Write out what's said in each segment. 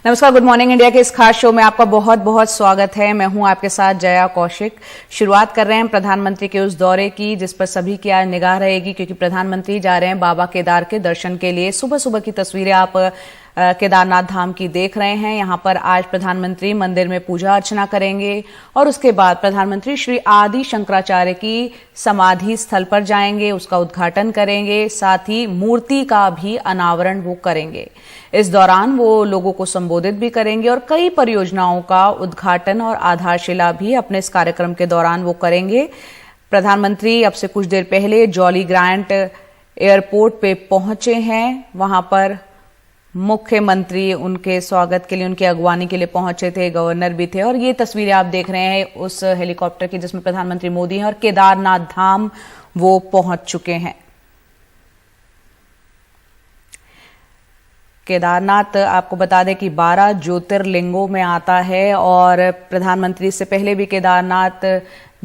नमस्कार, good morning India के इस खास शो में आपका बहुत बहुत स्वागत है। मैं हूं आपके साथ जया कौशिक। शुरुआत कर रहे हैं प्रधानमंत्री के उस दौरे की जिस पर सभी की आज निगाह रहेगी, क्योंकि प्रधानमंत्री जा रहे हैं बाबा केदार के दर्शन के लिए। सुबह सुबह की तस्वीरें आप केदारनाथ धाम की देख रहे हैं। यहां पर आज प्रधानमंत्री मंदिर में पूजा अर्चना करेंगे और उसके बाद प्रधानमंत्री श्री आदि शंकराचार्य की समाधि स्थल पर जाएंगे, उसका उद्घाटन करेंगे, साथ ही मूर्ति का भी अनावरण वो करेंगे। इस दौरान वो लोगों को संबोधित भी करेंगे और कई परियोजनाओं का उद्घाटन और आधारशिला भी अपने इस कार्यक्रम के दौरान वो करेंगे। प्रधानमंत्री अब से कुछ देर पहले जॉली ग्रांट एयरपोर्ट पे पहुंचे हैं। वहां पर मुख्यमंत्री उनके स्वागत के लिए, उनके अगवानी के लिए पहुंचे थे, गवर्नर भी थे। और ये तस्वीरें आप देख रहे हैं उस हेलीकॉप्टर की जिसमें प्रधानमंत्री मोदी हैं और केदारनाथ धाम वो पहुंच चुके हैं। केदारनाथ आपको बता दें कि 12 ज्योतिर्लिंगों में आता है और प्रधानमंत्री इससे पहले भी केदारनाथ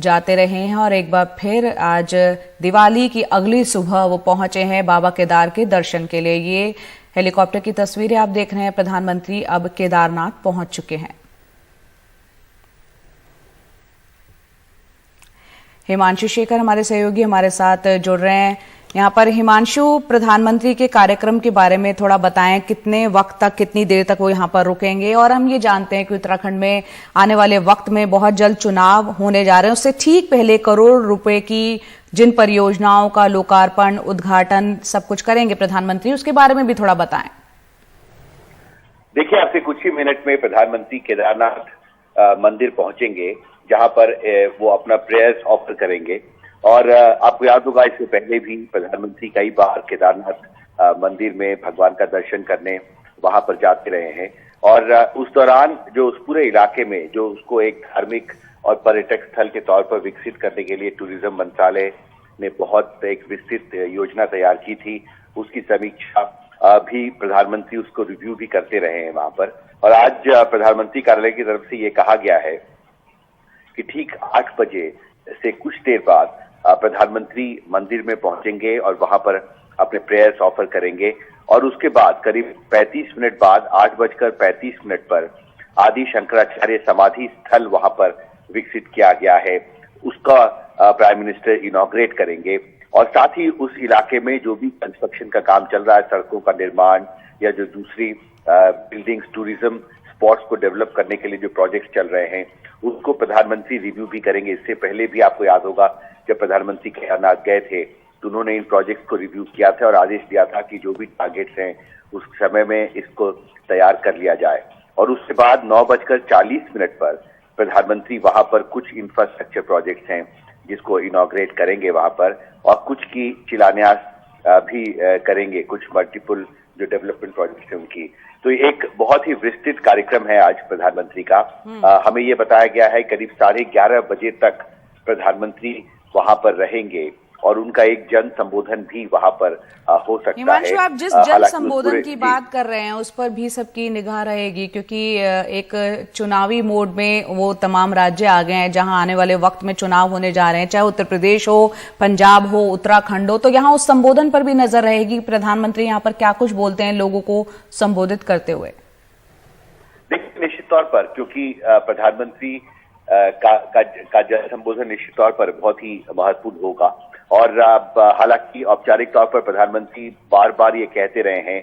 जाते रहे हैं और एक बार फिर आज दिवाली की अगली सुबह वो पहुंचे हैं बाबा केदार के दर्शन के लिए। ये हेलीकॉप्टर की तस्वीरें आप देख रहे हैं। प्रधानमंत्री अब केदारनाथ पहुंच चुके हैं। हिमांशु शेखर हमारे सहयोगी हमारे साथ जुड़ रहे हैं। यहाँ पर हिमांशु, प्रधानमंत्री के कार्यक्रम के बारे में थोड़ा बताएं, कितने वक्त तक, कितनी देर तक वो यहाँ पर रुकेंगे? और हम ये जानते हैं कि उत्तराखंड में आने वाले वक्त में बहुत जल्द चुनाव होने जा रहे हैं, उससे ठीक पहले करोड़ रुपए की जिन परियोजनाओं का लोकार्पण, उद्घाटन सब कुछ करेंगे प्रधानमंत्री, उसके बारे में भी थोड़ा बताएं। देखिए, आपसे कुछ ही मिनट में प्रधानमंत्री केदारनाथ मंदिर पहुंचेंगे, जहां पर वो अपना प्रेयर्स ऑफर करेंगे। और आपको याद होगा, इससे पहले भी प्रधानमंत्री कई बार केदारनाथ मंदिर में भगवान का दर्शन करने वहां पर जाते रहे हैं। और उस दौरान जो उस पूरे इलाके में जो उसको एक धार्मिक और पर्यटक स्थल के तौर पर विकसित करने के लिए टूरिज्म मंत्रालय ने बहुत एक विस्तृत योजना तैयार की थी, उसकी समीक्षा भी प्रधानमंत्री उसको रिव्यू भी करते रहे हैं वहां पर। और आज प्रधानमंत्री कार्यालय की तरफ से ये कहा गया है कि ठीक 8 बजे से कुछ देर बाद प्रधानमंत्री मंदिर में पहुंचेंगे और वहां पर अपने प्रेयर्स ऑफर करेंगे। और उसके बाद करीब 35 मिनट बाद 8:35 पर आदि शंकराचार्य समाधि स्थल वहां पर विकसित किया गया है, उसका प्राइम मिनिस्टर इनॉग्रेट करेंगे। और साथ ही उस इलाके में जो भी कंस्ट्रक्शन का काम चल रहा है, सड़कों का निर्माण या जो दूसरी बिल्डिंग्स, टूरिज्म स्पॉट्स को डेवलप करने के लिए जो प्रोजेक्ट्स चल रहे हैं, उसको प्रधानमंत्री रिव्यू भी करेंगे। इससे पहले भी आपको याद होगा, जब प्रधानमंत्री केदारनाथ गए थे तो उन्होंने इन प्रोजेक्ट्स को रिव्यू किया था और आदेश दिया था कि जो भी टारगेट्स हैं उस समय में इसको तैयार कर लिया जाए। और उसके बाद 9:40 पर प्रधानमंत्री वहां पर कुछ इंफ्रास्ट्रक्चर प्रोजेक्ट्स हैं जिसको इनॉग्रेट करेंगे वहां पर, और कुछ की शिलान्यास भी करेंगे, कुछ मल्टीपल जो डेवलपमेंट प्रोजेक्ट्स हैं उनकी। तो एक बहुत ही विस्तृत कार्यक्रम है आज प्रधानमंत्री का। हमें ये बताया गया है करीब 11:30 बजे तक प्रधानमंत्री वहां पर रहेंगे और उनका एक जन संबोधन भी वहां पर हो सकता है। हिमांशु, आप जिस जन संबोधन की बात कर रहे हैं उस पर भी सबकी निगाह रहेगी, क्योंकि एक चुनावी मोड में वो तमाम राज्य आ गए हैं जहां आने वाले वक्त में चुनाव होने जा रहे हैं, चाहे उत्तर प्रदेश हो, पंजाब हो, उत्तराखंड हो। तो यहाँ उस संबोधन पर भी नजर रहेगी, प्रधानमंत्री यहाँ पर क्या कुछ बोलते हैं लोगों को संबोधित करते हुए। देखिए, निश्चित तौर पर क्योंकि प्रधानमंत्री का जन संबोधन निश्चित तौर पर बहुत ही महत्वपूर्ण होगा। और हालांकि औपचारिक तौर पर प्रधानमंत्री बार बार ये कहते रहे हैं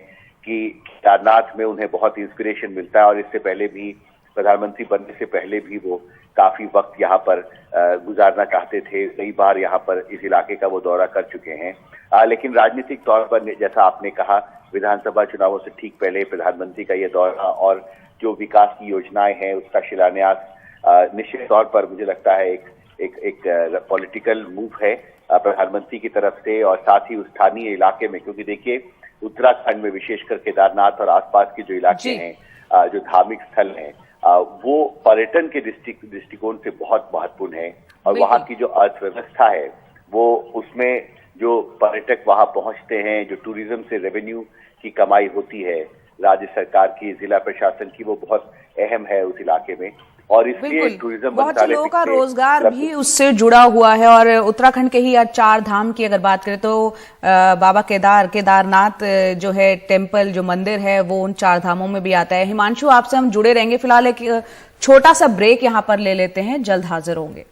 कि केदारनाथ में उन्हें बहुत इंस्पिरेशन मिलता है, और इससे पहले भी प्रधानमंत्री बनने से पहले भी वो काफी वक्त यहाँ पर गुजारना चाहते थे। कई बार यहाँ पर इस इलाके का वो दौरा कर चुके हैं। लेकिन राजनीतिक तौर पर जैसा आपने कहा, विधानसभा चुनावों से ठीक पहले प्रधानमंत्री का ये दौरा और जो विकास की योजनाएं हैं उसका शिलान्यास निश्चित तौर पर मुझे लगता है एक पॉलिटिकल मूव है प्रधानमंत्री की तरफ से। और साथ ही उस स्थानीय इलाके में, क्योंकि देखिए उत्तराखंड में विशेषकर केदारनाथ और आसपास के जो इलाके हैं, जो धार्मिक स्थल हैं, वो पर्यटन के दृष्टिकोण से बहुत महत्वपूर्ण है। और वहाँ की जो अर्थव्यवस्था है वो, उसमें जो पर्यटक वहाँ पहुंचते हैं, जो टूरिज्म से रेवेन्यू की कमाई होती है राज्य सरकार की, जिला प्रशासन की, वो बहुत अहम है उस इलाके में। और इसलिए बिल्कुल, टूरिज्म बहुत से लोगों का रोजगार मतलब भी उससे जुड़ा हुआ है। और उत्तराखंड के ही आज 4 धाम की अगर बात करें तो बाबा केदारनाथ जो है टेम्पल, जो मंदिर है, वो उन 4 धामों में भी आता है। हिमांशु, आपसे हम जुड़े रहेंगे। फिलहाल एक छोटा सा ब्रेक यहाँ पर ले लेते हैं, जल्द हाजिर होंगे।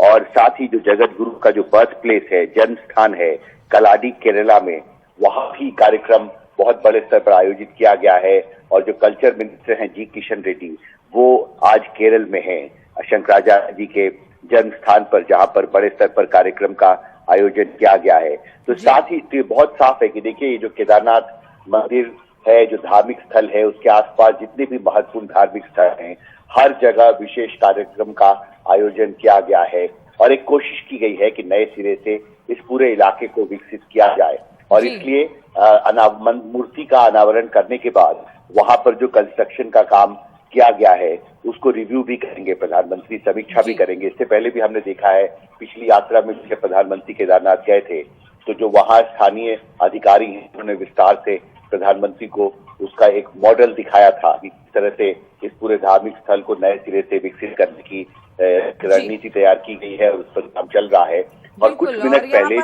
और साथ ही जो जगत गुरु का जो बर्थ प्लेस है, जन्म स्थान है कलाडी केरला में, वहां भी कार्यक्रम बहुत बड़े स्तर पर आयोजित किया गया है। और जो कल्चर मिनिस्टर हैं जी किशन रेड्डी, वो आज केरल में हैं शंकराचार्य जी के जन्म स्थान पर, जहां पर बड़े स्तर पर कार्यक्रम का आयोजन किया गया है। तो साथ ही तो बहुत साफ है कि देखिए, ये जो केदारनाथ मंदिर है, जो धार्मिक स्थल है, उसके आसपास जितने भी महत्वपूर्ण धार्मिक स्थल हैं, हर जगह विशेष कार्यक्रम का आयोजन किया गया है। और एक कोशिश की गई है कि नए सिरे से इस पूरे इलाके को विकसित किया जाए। और इसलिए मूर्ति का अनावरण करने के बाद वहां पर जो कंस्ट्रक्शन का काम किया गया है उसको रिव्यू भी करेंगे प्रधानमंत्री, समीक्षा भी करेंगे। इससे पहले भी हमने देखा है, पिछली यात्रा में जब प्रधानमंत्री केदारनाथ गए थे तो जो वहां स्थानीय अधिकारी हैं उन्होंने विस्तार से प्रधानमंत्री को उसका एक मॉडल दिखाया था कि किस तरह से इस पूरे धार्मिक स्थल को नए सिरे से विकसित करने की रणनीति तैयार की गई है और उस पर काम चल रहा है। और कुछ मिनट पहले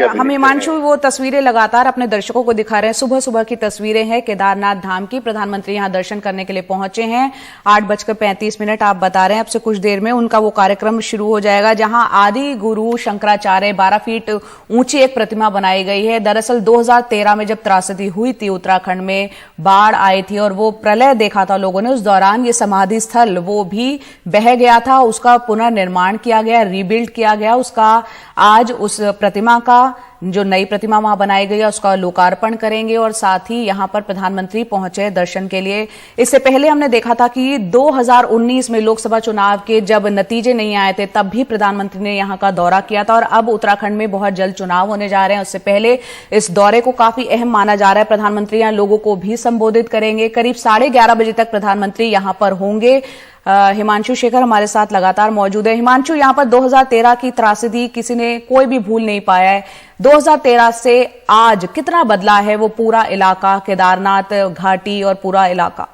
हम हिमांशु वो तस्वीरें लगातार अपने दर्शकों को दिखा रहे हैं। सुबह सुबह की तस्वीरें हैं केदारनाथ धाम की। प्रधानमंत्री यहां दर्शन करने के लिए पहुंचे हैं। 8:35 आप बता रहे हैं, अब से कुछ देर में उनका वो कार्यक्रम शुरू हो जाएगा, जहां आदि गुरु शंकराचार्य 12 फीट ऊंची एक प्रतिमा बनाई गई है। दरअसल 2013 में जब त्रासदी हुई थी, उत्तराखंड में बाढ़ आई थी और वो प्रलय देखा था लोगों ने, उस दौरान ये समाधि स्थल वो भी बह गया था। उसका पुनर्निर्माण किया गया, रीबिल्ड किया गया। उसका आज उस प्रतिमा का, जो नई प्रतिमा वहां बनाई गई है, उसका लोकार्पण करेंगे। और साथ ही यहां पर प्रधानमंत्री पहुंचे दर्शन के लिए। इससे पहले हमने देखा था कि 2019 में लोकसभा चुनाव के जब नतीजे नहीं आए थे, तब भी प्रधानमंत्री ने यहां का दौरा किया था। और अब उत्तराखंड में बहुत जल्द चुनाव होने जा रहे हैं, उससे पहले इस दौरे को काफी अहम माना जा रहा है। प्रधानमंत्री यहां लोगों को भी संबोधित करेंगे। करीब 11:30 बजे तक प्रधानमंत्री यहां पर होंगे। हिमांशु शेखर हमारे साथ लगातार मौजूद है। हिमांशु, यहां पर 2013 की त्रासदी किसी ने कोई भी भूल नहीं पाया है। 2013 से आज कितना बदला है वो पूरा इलाका, केदारनाथ घाटी और पूरा इलाका?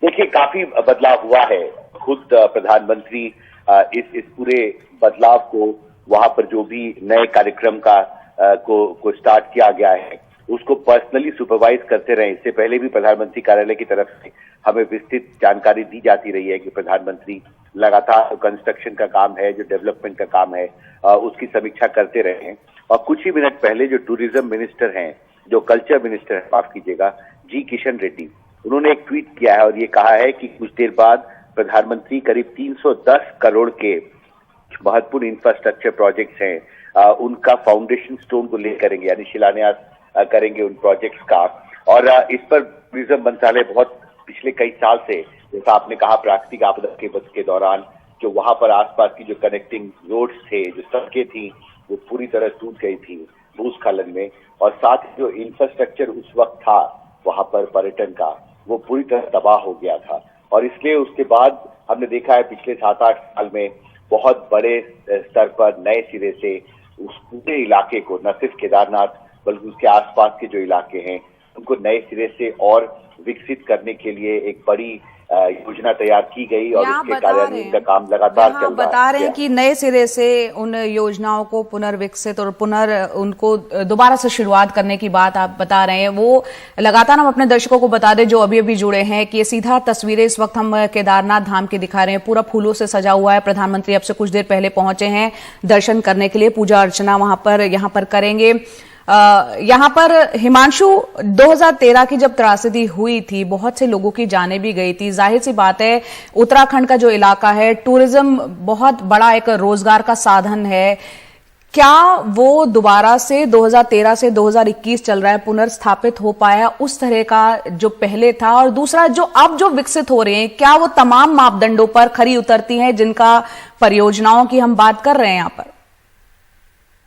देखिए, काफी बदलाव हुआ है। खुद प्रधानमंत्री इस पूरे बदलाव को, वहां पर जो भी नए कार्यक्रम को स्टार्ट किया गया है उसको पर्सनली सुपरवाइज करते रहे। इससे पहले भी प्रधानमंत्री कार्यालय की तरफ से हमें विस्तृत जानकारी दी जाती रही है कि प्रधानमंत्री लगातार जो कंस्ट्रक्शन का काम है, जो डेवलपमेंट का काम है, उसकी समीक्षा करते रहे हैं। और कुछ ही मिनट पहले जो टूरिज्म मिनिस्टर हैं, जो कल्चर मिनिस्टर है, माफ कीजिएगा, जी किशन रेड्डी, उन्होंने एक ट्वीट किया है और ये कहा है कि कुछ देर बाद प्रधानमंत्री करीब 310 करोड़ के महत्वपूर्ण इंफ्रास्ट्रक्चर प्रोजेक्ट्स हैं, उनका फाउंडेशन स्टोन को ले करेंगे, यानी शिलान्यास करेंगे उन प्रोजेक्ट्स का। और इस पर टूरिज्म मंत्रालय बहुत पिछले कई साल से, जैसा आपने कहा, प्राकृतिक आपदा के दौरान जो वहां पर आसपास की जो कनेक्टिंग रोड्स थे, जो सड़कें थी, वो पूरी तरह टूट गई थी भूस्खलन में। और साथ ही जो इंफ्रास्ट्रक्चर उस वक्त था वहां पर पर्यटन का, वो पूरी तरह तबाह हो गया था। और इसलिए उसके बाद हमने देखा है पिछले 7-8 साल में बहुत बड़े स्तर पर नए सिरे से उस पूरे इलाके को, न सिर्फ केदारनाथ बल्कि उसके आसपास के जो इलाके हैं, उनको नए सिरे से और विकसित करने के लिए एक बड़ी योजना तैयार की गई और उसके कार्यान्वयन का काम लगातार चल रहा है। बता रहे हैं कि नए सिरे से उन योजनाओं को पुनर्विकसित और उनको दोबारा से शुरुआत करने की बात आप बता रहे हैं। वो लगातार हम अपने दर्शकों को बता दें जो अभी अभी जुड़े हैं कि ये सीधा तस्वीरें इस वक्त हम केदारनाथ धाम की दिखा रहे हैं। पूरा फूलों से सजा हुआ है। प्रधानमंत्री अब से कुछ देर पहले पहुंचे हैं दर्शन करने के लिए, पूजा अर्चना यहाँ पर करेंगे। यहाँ पर हिमांशु, 2013 की जब त्रासदी हुई थी, बहुत से लोगों की जानें भी गई थी। जाहिर सी बात है, उत्तराखंड का जो इलाका है, टूरिज्म बहुत बड़ा एक रोजगार का साधन है। क्या वो दोबारा से 2013 से 2021 चल रहा है, पुनर्स्थापित हो पाया उस तरह का जो पहले था? और दूसरा, जो अब जो विकसित हो रहे हैं, क्या वो तमाम मापदंडों पर खरी उतरती हैं जिनका परियोजनाओं की हम बात कर रहे हैं यहाँ पर?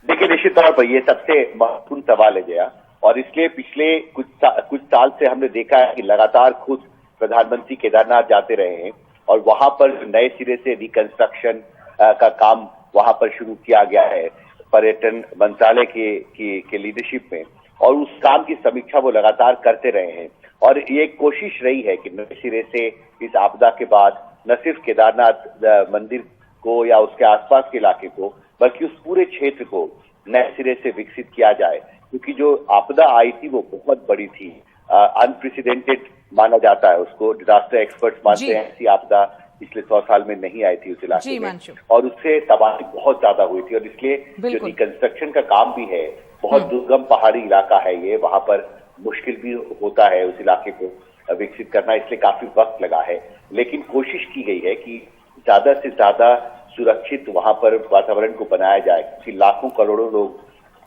देखिए, निश्चित तौर पर ये सबसे महत्वपूर्ण सवाल है जया, और इसलिए पिछले कुछ साल से हमने देखा है कि लगातार खुद प्रधानमंत्री केदारनाथ जाते रहे हैं और वहां पर नए सिरे से रिकंस्ट्रक्शन का काम वहां पर शुरू किया गया है पर्यटन मंत्रालय के लीडरशिप में, और उस काम की समीक्षा वो लगातार करते रहे हैं। और ये कोशिश रही है कि नए सिरे से इस आपदा के बाद न सिर्फ केदारनाथ मंदिर को या उसके आसपास के इलाके को, बल्कि उस पूरे क्षेत्र को नए सिरे से विकसित किया जाए, क्योंकि जो आपदा आई थी वो बहुत बड़ी थी, अनप्रेसिडेंटेड माना जाता है उसको। डिजास्टर एक्सपर्ट्स मानते हैं ऐसी आपदा पिछले 100 साल में नहीं आई थी उस इलाके में, और उससे तबाही बहुत ज्यादा हुई थी। और इसलिए जो रिकंस्ट्रक्शन का काम भी है, बहुत दुर्गम पहाड़ी इलाका है ये, वहां पर मुश्किल भी होता है उस इलाके को विकसित करना, इसलिए काफी वक्त लगा है। लेकिन कोशिश की गई है कि ज्यादा से ज्यादा सुरक्षित वहां पर वातावरण को बनाया जाए, क्योंकि लाखों करोड़ों लोग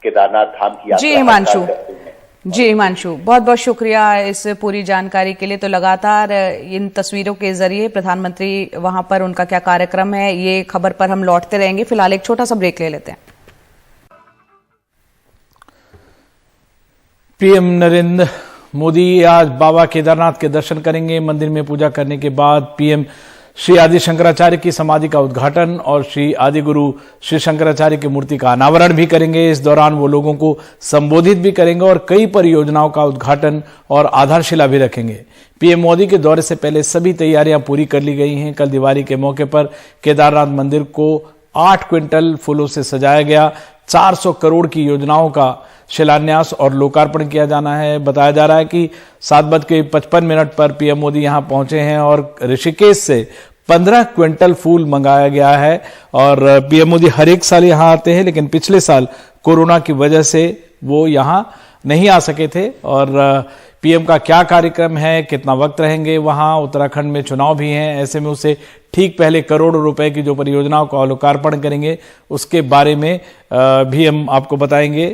केदारनाथ धाम की यात्रा जी हिमांशु, बहुत बहुत शुक्रिया इस पूरी जानकारी के लिए। तो लगातार इन तस्वीरों के जरिए प्रधानमंत्री वहां पर उनका क्या कार्यक्रम है, ये खबर पर हम लौटते रहेंगे। फिलहाल एक छोटा सा ब्रेक ले लेते हैं। पीएम नरेंद्र मोदी आज बाबा केदारनाथ के दर्शन करेंगे। मंदिर में पूजा करने के बाद पीएम श्री आदि शंकराचार्य की समाधि का उद्घाटन और श्री आदि गुरु श्री शंकराचार्य की मूर्ति का अनावरण भी करेंगे। इस दौरान वो लोगों को संबोधित भी करेंगे और कई परियोजनाओं का उद्घाटन और आधारशिला भी रखेंगे। पीएम मोदी के दौरे से पहले सभी तैयारियां पूरी कर ली गई हैं। कल दिवाली के मौके पर केदारनाथ मंदिर को 8 क्विंटल फूलों से सजाया गया। 400 करोड़ की योजनाओं का शिलान्यास और लोकार्पण किया जाना है। बताया जा रहा है कि 7:55 पर पीएम मोदी यहां पहुंचे हैं और ऋषिकेश से 15 क्विंटल फूल मंगाया गया है। और पीएम मोदी हर एक साल यहां आते हैं, लेकिन पिछले साल कोरोना की वजह से वो यहां नहीं आ सके थे। और पीएम का क्या कार्यक्रम है, कितना वक्त रहेंगे वहां, उत्तराखंड में चुनाव भी हैं, ऐसे में उसे ठीक पहले करोड़ों रुपए की जो परियोजनाओं का लोकार्पण करेंगे उसके बारे में भी हम आपको बताएंगे।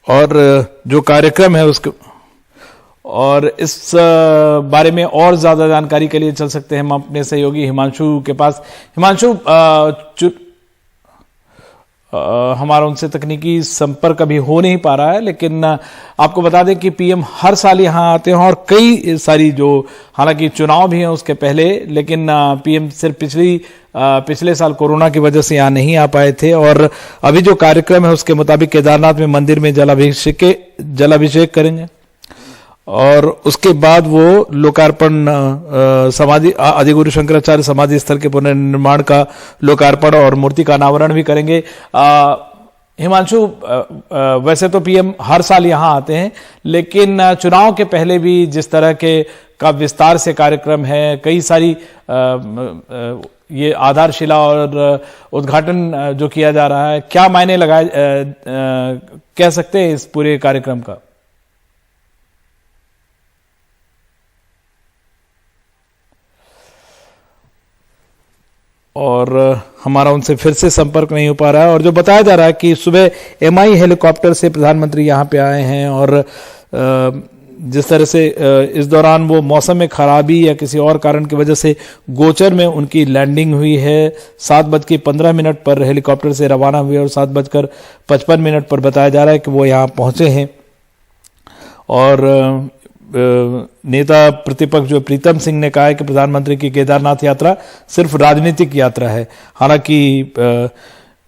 और जो कार्यक्रम है उसके और इस बारे में और ज्यादा जानकारी के लिए चल सकते हैं हम अपने सहयोगी हिमांशु के पास। हिमांशु, हमारा उनसे तकनीकी संपर्क अभी हो नहीं पा रहा है, लेकिन आपको बता दें कि पीएम हर साल यहां आते हैं और कई सारी जो, हालांकि चुनाव भी हैं उसके पहले, लेकिन पीएम सिर्फ पिछले साल कोरोना की वजह से यहां नहीं आ पाए थे। और अभी जो कार्यक्रम है उसके मुताबिक केदारनाथ में मंदिर में जलाभिषेक करेंगे और उसके बाद वो लोकार्पण समाधि आदिगुरु शंकराचार्य समाधि स्थल के पुनर्निर्माण का लोकार्पण और मूर्ति का अनावरण भी करेंगे। हिमांशु, वैसे तो पीएम हर साल यहां आते हैं, लेकिन चुनाव के पहले भी जिस तरह के का विस्तार से कार्यक्रम है, कई सारी ये आधारशिला और उद्घाटन जो किया जा रहा है, क्या मायने कह सकते हैं इस पूरे कार्यक्रम का? और हमारा उनसे फिर से संपर्क नहीं हो पा रहा है। और जो बताया जा रहा है कि सुबह MI हेलीकॉप्टर से प्रधानमंत्री यहां पे आए हैं और जिस तरह से इस दौरान वो मौसम में खराबी या किसी और कारण की वजह से गोचर में उनकी लैंडिंग हुई है। 7:15 पर हेलीकॉप्टर से रवाना हुए और 7:55 पर बताया जा रहा है कि वो यहाँ पहुंचे हैं। और नेता प्रतिपक्ष जो प्रीतम सिंह ने कहा है कि प्रधानमंत्री की केदारनाथ यात्रा सिर्फ राजनीतिक यात्रा है। हालांकि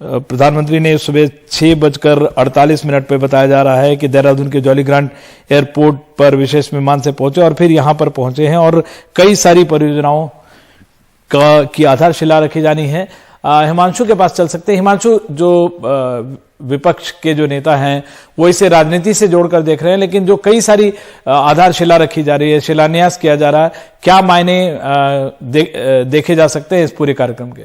प्रधानमंत्री ने सुबह 6:48 पे बताया जा रहा है कि देहरादून के जॉली ग्रांट एयरपोर्ट पर विशेष विमान से पहुंचे और फिर यहां पर पहुंचे हैं और कई सारी परियोजनाओं की आधारशिला रखी जानी है। हिमांशु के पास चल सकते हैं। हिमांशु, जो विपक्ष के जो नेता हैं वो इसे राजनीति से जोड़कर देख रहे हैं, लेकिन जो कई सारी आधारशिला रखी जा रही है, शिलान्यास किया जा रहा है, क्या मायने देखे जा सकते हैं इस पूरे कार्यक्रम के?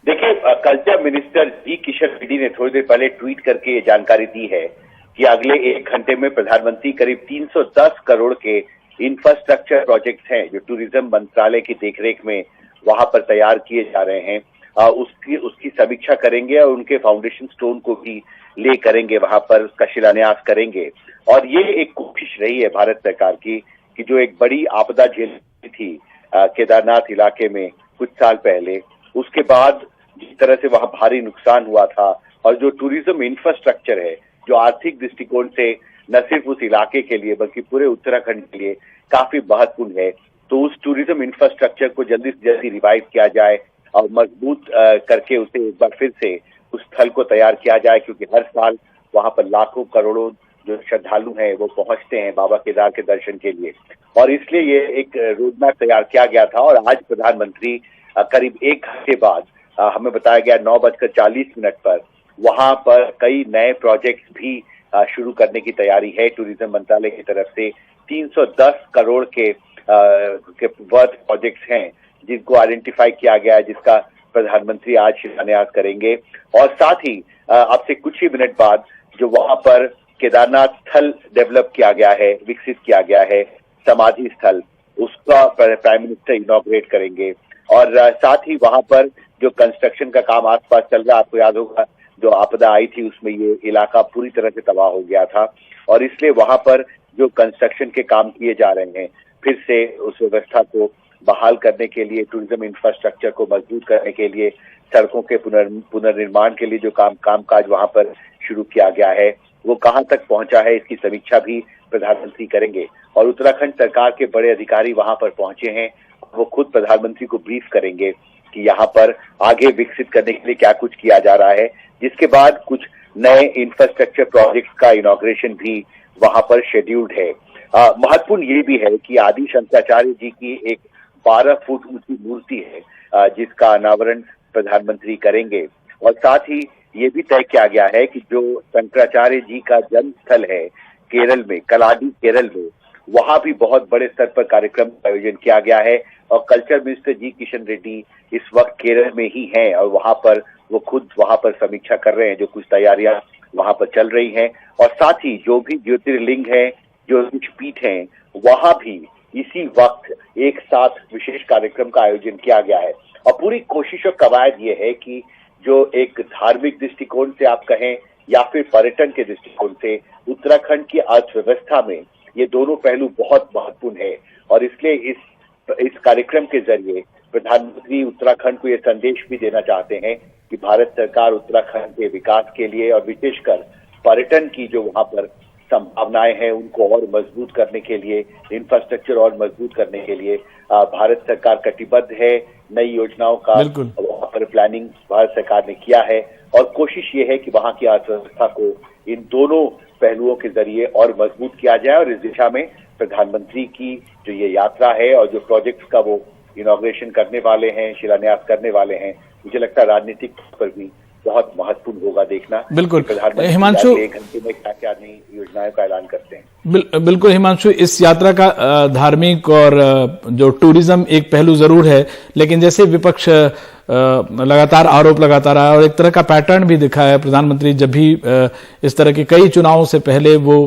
देखिए, कल्चर मिनिस्टर जी किशन रेड्डी ने थोड़ी देर पहले ट्वीट करके ये जानकारी दी है कि अगले 1 घंटे में प्रधानमंत्री करीब 310 करोड़ के इंफ्रास्ट्रक्चर प्रोजेक्ट्स हैं जो टूरिज्म मंत्रालय की देखरेख में वहां पर तैयार किए जा रहे हैं, उसकी समीक्षा करेंगे और उनके फाउंडेशन स्टोन को भी ले करेंगे, वहां पर उसका शिलान्यास करेंगे। और ये एक कोशिश रही है भारत सरकार की कि जो एक बड़ी आपदा झेली थी केदारनाथ इलाके में कुछ साल पहले, उसके बाद जिस तरह से वहां भारी नुकसान हुआ था और जो टूरिज्म इंफ्रास्ट्रक्चर है जो आर्थिक दृष्टिकोण से न सिर्फ उस इलाके के लिए बल्कि पूरे उत्तराखंड के लिए काफी महत्वपूर्ण है, तो उस टूरिज्म इंफ्रास्ट्रक्चर को जल्दी से जल्दी रिवाइव किया जाए और मजबूत करके उसे एक बार फिर से उस स्थल को तैयार किया जाए, क्योंकि हर साल वहां पर लाखों करोड़ों जो श्रद्धालु हैं वो पहुंचते हैं बाबा केदार के दर्शन के लिए। और इसलिए ये एक रोड मैप तैयार किया गया था और आज प्रधानमंत्री करीब 1 घंटे बाद हमें बताया गया 9:40 पर वहां पर कई नए प्रोजेक्ट्स भी शुरू करने की तैयारी है। टूरिज्म मंत्रालय की तरफ से 310 करोड़ के वर्थ प्रोजेक्ट्स हैं जिनको आइडेंटिफाई किया गया है, जिसका प्रधानमंत्री आज शिलान्यास करेंगे। और साथ ही अब से कुछ ही मिनट बाद जो वहां पर केदारनाथ स्थल डेवलप किया गया है, विकसित किया गया है, समाधि स्थल, उसका प्राइम मिनिस्टर इनॉग्रेट करेंगे। और साथ ही वहां पर जो कंस्ट्रक्शन का काम आसपास चल रहा है, आपको याद होगा जो आपदा आई थी उसमें ये इलाका पूरी तरह से तबाह हो गया था और इसलिए वहां पर जो कंस्ट्रक्शन के काम किए जा रहे हैं, फिर से उस व्यवस्था को बहाल करने के लिए, टूरिज्म इंफ्रास्ट्रक्चर को मजबूत करने के लिए, सड़कों के पुनर्निर्माण के लिए जो कामकाज वहां पर शुरू किया गया है वो कहां तक पहुंचा है, इसकी समीक्षा भी प्रधानमंत्री करेंगे। और उत्तराखंड सरकार के बड़े अधिकारी वहां पर पहुंचे हैं, वो खुद प्रधानमंत्री को ब्रीफ करेंगे कि यहाँ पर आगे विकसित करने के लिए क्या कुछ किया जा रहा है, जिसके बाद कुछ नए इंफ्रास्ट्रक्चर प्रोजेक्ट्स का इनॉग्रेशन भी वहां पर शेड्यूल्ड है। महत्वपूर्ण ये भी है कि आदि शंकराचार्य जी की एक 12 फुट ऊंची मूर्ति है जिसका अनावरण प्रधानमंत्री करेंगे। और साथ ही ये भी तय किया गया है कि जो शंकराचार्य जी का जन्म स्थल है केरल में, कलाडी केरल में, वहां भी बहुत बड़े स्तर पर कार्यक्रम का आयोजन किया गया है। और कल्चर मिनिस्टर जी किशन रेड्डी इस वक्त केरल में ही हैं और वहां पर वो खुद वहां पर समीक्षा कर रहे हैं, जो कुछ तैयारियां वहां पर चल रही हैं। और साथ ही जो भी ज्योतिर्लिंग है, जो कुछ पीठ हैं, वहां भी इसी वक्त एक साथ विशेष कार्यक्रम का आयोजन किया गया है। और पूरी कोशिश और कवायद ये है कि जो एक धार्मिक दृष्टिकोण से आप कहें या फिर पर्यटन के दृष्टिकोण से उत्तराखंड की अर्थव्यवस्था में ये दोनों पहलू बहुत महत्वपूर्ण है। और इसलिए इस कार्यक्रम के जरिए प्रधानमंत्री उत्तराखंड को ये संदेश भी देना चाहते हैं कि भारत सरकार उत्तराखंड के विकास के लिए और विशेषकर पर्यटन की जो वहां पर संभावनाएं हैं उनको और मजबूत करने के लिए, इंफ्रास्ट्रक्चर और मजबूत करने के लिए भारत सरकार कटिबद्ध है। नई योजनाओं का वहां पर प्लानिंग भारत सरकार ने किया है और कोशिश ये है कि वहां की अर्थव्यवस्था को इन दोनों पहलुओं के जरिए और मजबूत किया जाए। और इस दिशा में प्रधानमंत्री की जो ये यात्रा है और जो प्रोजेक्ट्स का वो इनॉग्रेशन करने वाले हैं, शिलान्यास करने वाले हैं, मुझे लगता है राजनीतिक पर भी बहुत महत्वपूर्ण होगा देखना। बिल्कुल हिमांशु, 1 घंटे में क्या क्या नई योजनाओं का ऐलान करते हैं। बिल्कुल हिमांशु, इस यात्रा का धार्मिक और जो टूरिज्म एक पहलू जरूर है, लेकिन जैसे विपक्ष लगातार आरोप लगाता रहा और एक तरह का पैटर्न भी दिखा है, प्रधानमंत्री जब भी इस तरह के कई चुनावों से पहले वो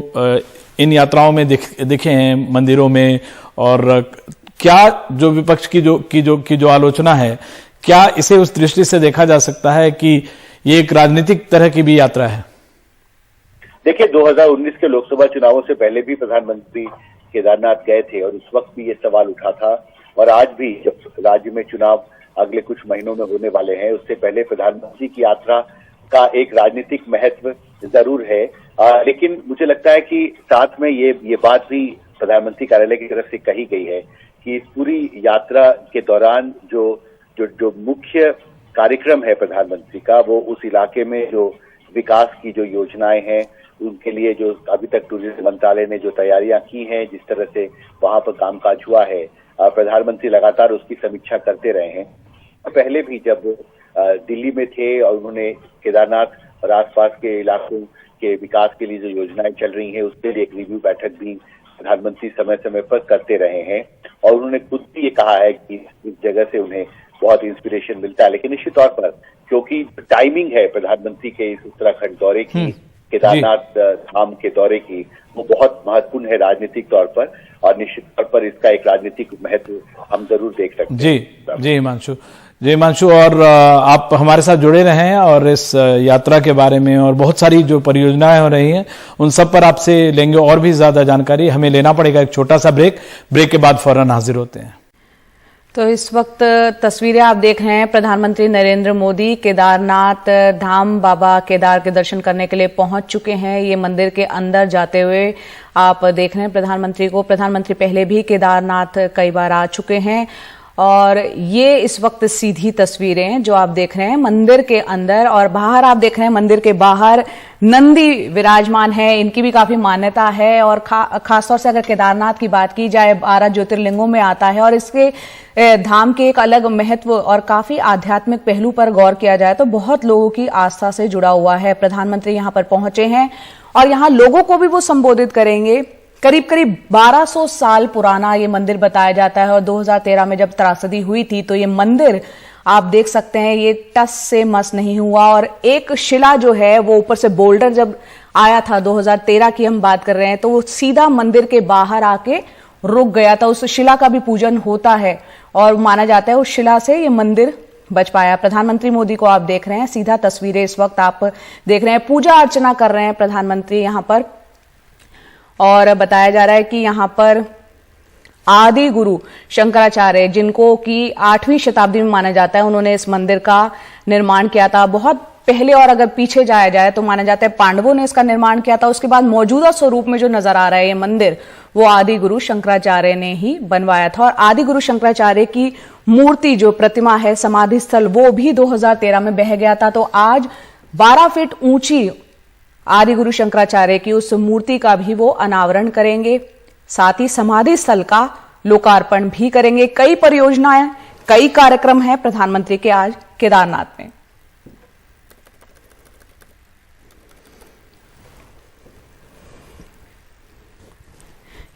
इन यात्राओं में दिखे हैं मंदिरों में। और क्या जो विपक्ष की जो आलोचना है, क्या इसे उस दृष्टि से देखा जा सकता है कि ये एक राजनीतिक तरह की भी यात्रा है? देखिए, 2019 के लोकसभा चुनावों से पहले भी प्रधानमंत्री केदारनाथ गए थे और उस वक्त भी ये सवाल उठा था। और आज भी जब राज्य में चुनाव अगले कुछ महीनों में होने वाले हैं, उससे पहले प्रधानमंत्री की यात्रा का एक राजनीतिक महत्व जरूर है। लेकिन मुझे लगता है कि साथ में ये बात भी प्रधानमंत्री कार्यालय की तरफ से कही गई है कि इस पूरी यात्रा के दौरान जो मुख्य कार्यक्रम है प्रधानमंत्री का, वो उस इलाके में जो विकास की जो योजनाएं हैं उनके लिए जो अभी तक टूरिज्म मंत्रालय ने जो तैयारियां की हैं, जिस तरह से वहां पर कामकाज हुआ है, प्रधानमंत्री लगातार उसकी समीक्षा करते रहे हैं। पहले भी जब दिल्ली में थे और उन्होंने केदारनाथ और आसपास के इलाकों के विकास के लिए जो योजनाएं चल रही हैं उसके लिए एक रिव्यू बैठक भी प्रधानमंत्री समय समय पर करते रहे हैं। और उन्होंने खुद भी ये कहा है कि इस जगह से उन्हें बहुत इंस्पिरेशन मिलता है। लेकिन निश्चित तौर पर क्योंकि टाइमिंग है प्रधानमंत्री के इस उत्तराखंड दौरे की, केदारनाथ धाम के दौरे की, वो बहुत महत्वपूर्ण है राजनीतिक तौर पर और निश्चित तौर पर इसका एक राजनीतिक महत्व हम जरूर देख सकते हैं। जी हिमांशु, और आप हमारे साथ जुड़े रहें और इस यात्रा के बारे में और बहुत सारी जो परियोजनाएं हो रही हैं उन सब पर आपसे लेंगे और भी ज्यादा जानकारी। हमें लेना पड़ेगा एक छोटा सा ब्रेक के बाद फौरन हाजिर होते हैं। तो इस वक्त तस्वीरें आप देख रहे हैं, प्रधानमंत्री नरेंद्र मोदी केदारनाथ धाम बाबा केदार के दर्शन करने के लिए पहुंच चुके हैं। ये मंदिर के अंदर जाते हुए आप देख रहे हैं प्रधानमंत्री को। प्रधानमंत्री पहले भी केदारनाथ कई बार आ चुके हैं और ये इस वक्त सीधी तस्वीरें जो आप देख रहे हैं मंदिर के अंदर, और बाहर आप देख रहे हैं मंदिर के बाहर नंदी विराजमान है। इनकी भी काफी मान्यता है और खासतौर से अगर केदारनाथ की बात की जाए 12 ज्योतिर्लिंगों में आता है और इसके धाम के एक अलग महत्व और काफी आध्यात्मिक पहलू पर गौर किया जाए तो बहुत लोगों की आस्था से जुड़ा हुआ है। प्रधानमंत्री यहां पर पहुंचे हैं और यहां लोगों को भी वो संबोधित करेंगे। करीब करीब 1200 साल पुराना ये मंदिर बताया जाता है और 2013 में जब त्रासदी हुई थी तो ये मंदिर आप देख सकते हैं ये टस से मस नहीं हुआ, और एक शिला जो है वो ऊपर से बोल्डर जब आया था 2013 की हम बात कर रहे हैं तो वो सीधा मंदिर के बाहर आके रुक गया था। उस शिला का भी पूजन होता है और माना जाता है उस शिला से ये मंदिर बच पाया। प्रधानमंत्री मोदी को आप देख रहे हैं, सीधा तस्वीरें इस वक्त आप देख रहे हैं, पूजा अर्चना कर रहे हैं प्रधानमंत्री यहां पर, और बताया जा रहा है कि यहां पर आदि गुरु शंकराचार्य जिनको कि 8वीं शताब्दी में माना जाता है, उन्होंने इस मंदिर का निर्माण किया था बहुत पहले, और अगर पीछे जाया जाए तो माना जाता है पांडवों ने इसका निर्माण किया था। उसके बाद मौजूदा स्वरूप में जो नजर आ रहा है ये मंदिर वो आदि गुरु शंकराचार्य ने ही बनवाया था। और आदि गुरु शंकराचार्य की मूर्ति जो प्रतिमा है समाधि स्थल वो भी 2013 में बह गया था, तो आज 12 फीट ऊंची आदि गुरु शंकराचार्य की उस मूर्ति का भी वो अनावरण करेंगे, साथ ही समाधि स्थल का लोकार्पण भी करेंगे। कई परियोजनाएं, कई कार्यक्रम हैं प्रधानमंत्री के आज केदारनाथ में।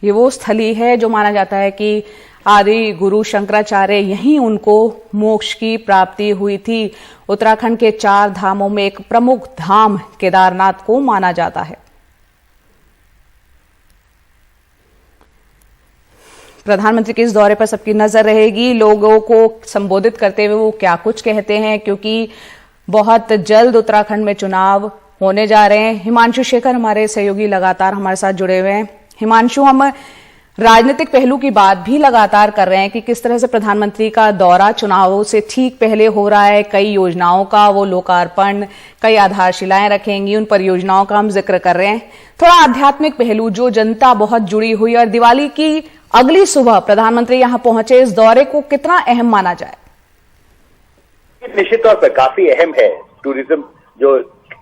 ये वो स्थली है जो माना जाता है कि आदि गुरु शंकराचार्य यहीं उनको मोक्ष की प्राप्ति हुई थी। उत्तराखंड के 4 धामों में एक प्रमुख धाम केदारनाथ को माना जाता है। प्रधानमंत्री के इस दौरे पर सबकी नजर रहेगी, लोगों को संबोधित करते हुए वो क्या कुछ कहते हैं, क्योंकि बहुत जल्द उत्तराखंड में चुनाव होने जा रहे हैं। हिमांशु शेखर हमारे सहयोगी लगातार हमारे साथ जुड़े हुए हैं। हिमांशु, हम राजनीतिक पहलू की बात भी लगातार कर रहे हैं कि किस तरह से प्रधानमंत्री का दौरा चुनावों से ठीक पहले हो रहा है, कई योजनाओं का वो लोकार्पण, कई आधारशिलाएं रखेंगी, उन परियोजनाओं का हम जिक्र कर रहे हैं। थोड़ा आध्यात्मिक पहलू जो जनता बहुत जुड़ी हुई, और दिवाली की अगली सुबह प्रधानमंत्री यहां पहुंचे, इस दौरे को कितना अहम माना जाए? निश्चित तौर पर काफी अहम है। टूरिज्म जो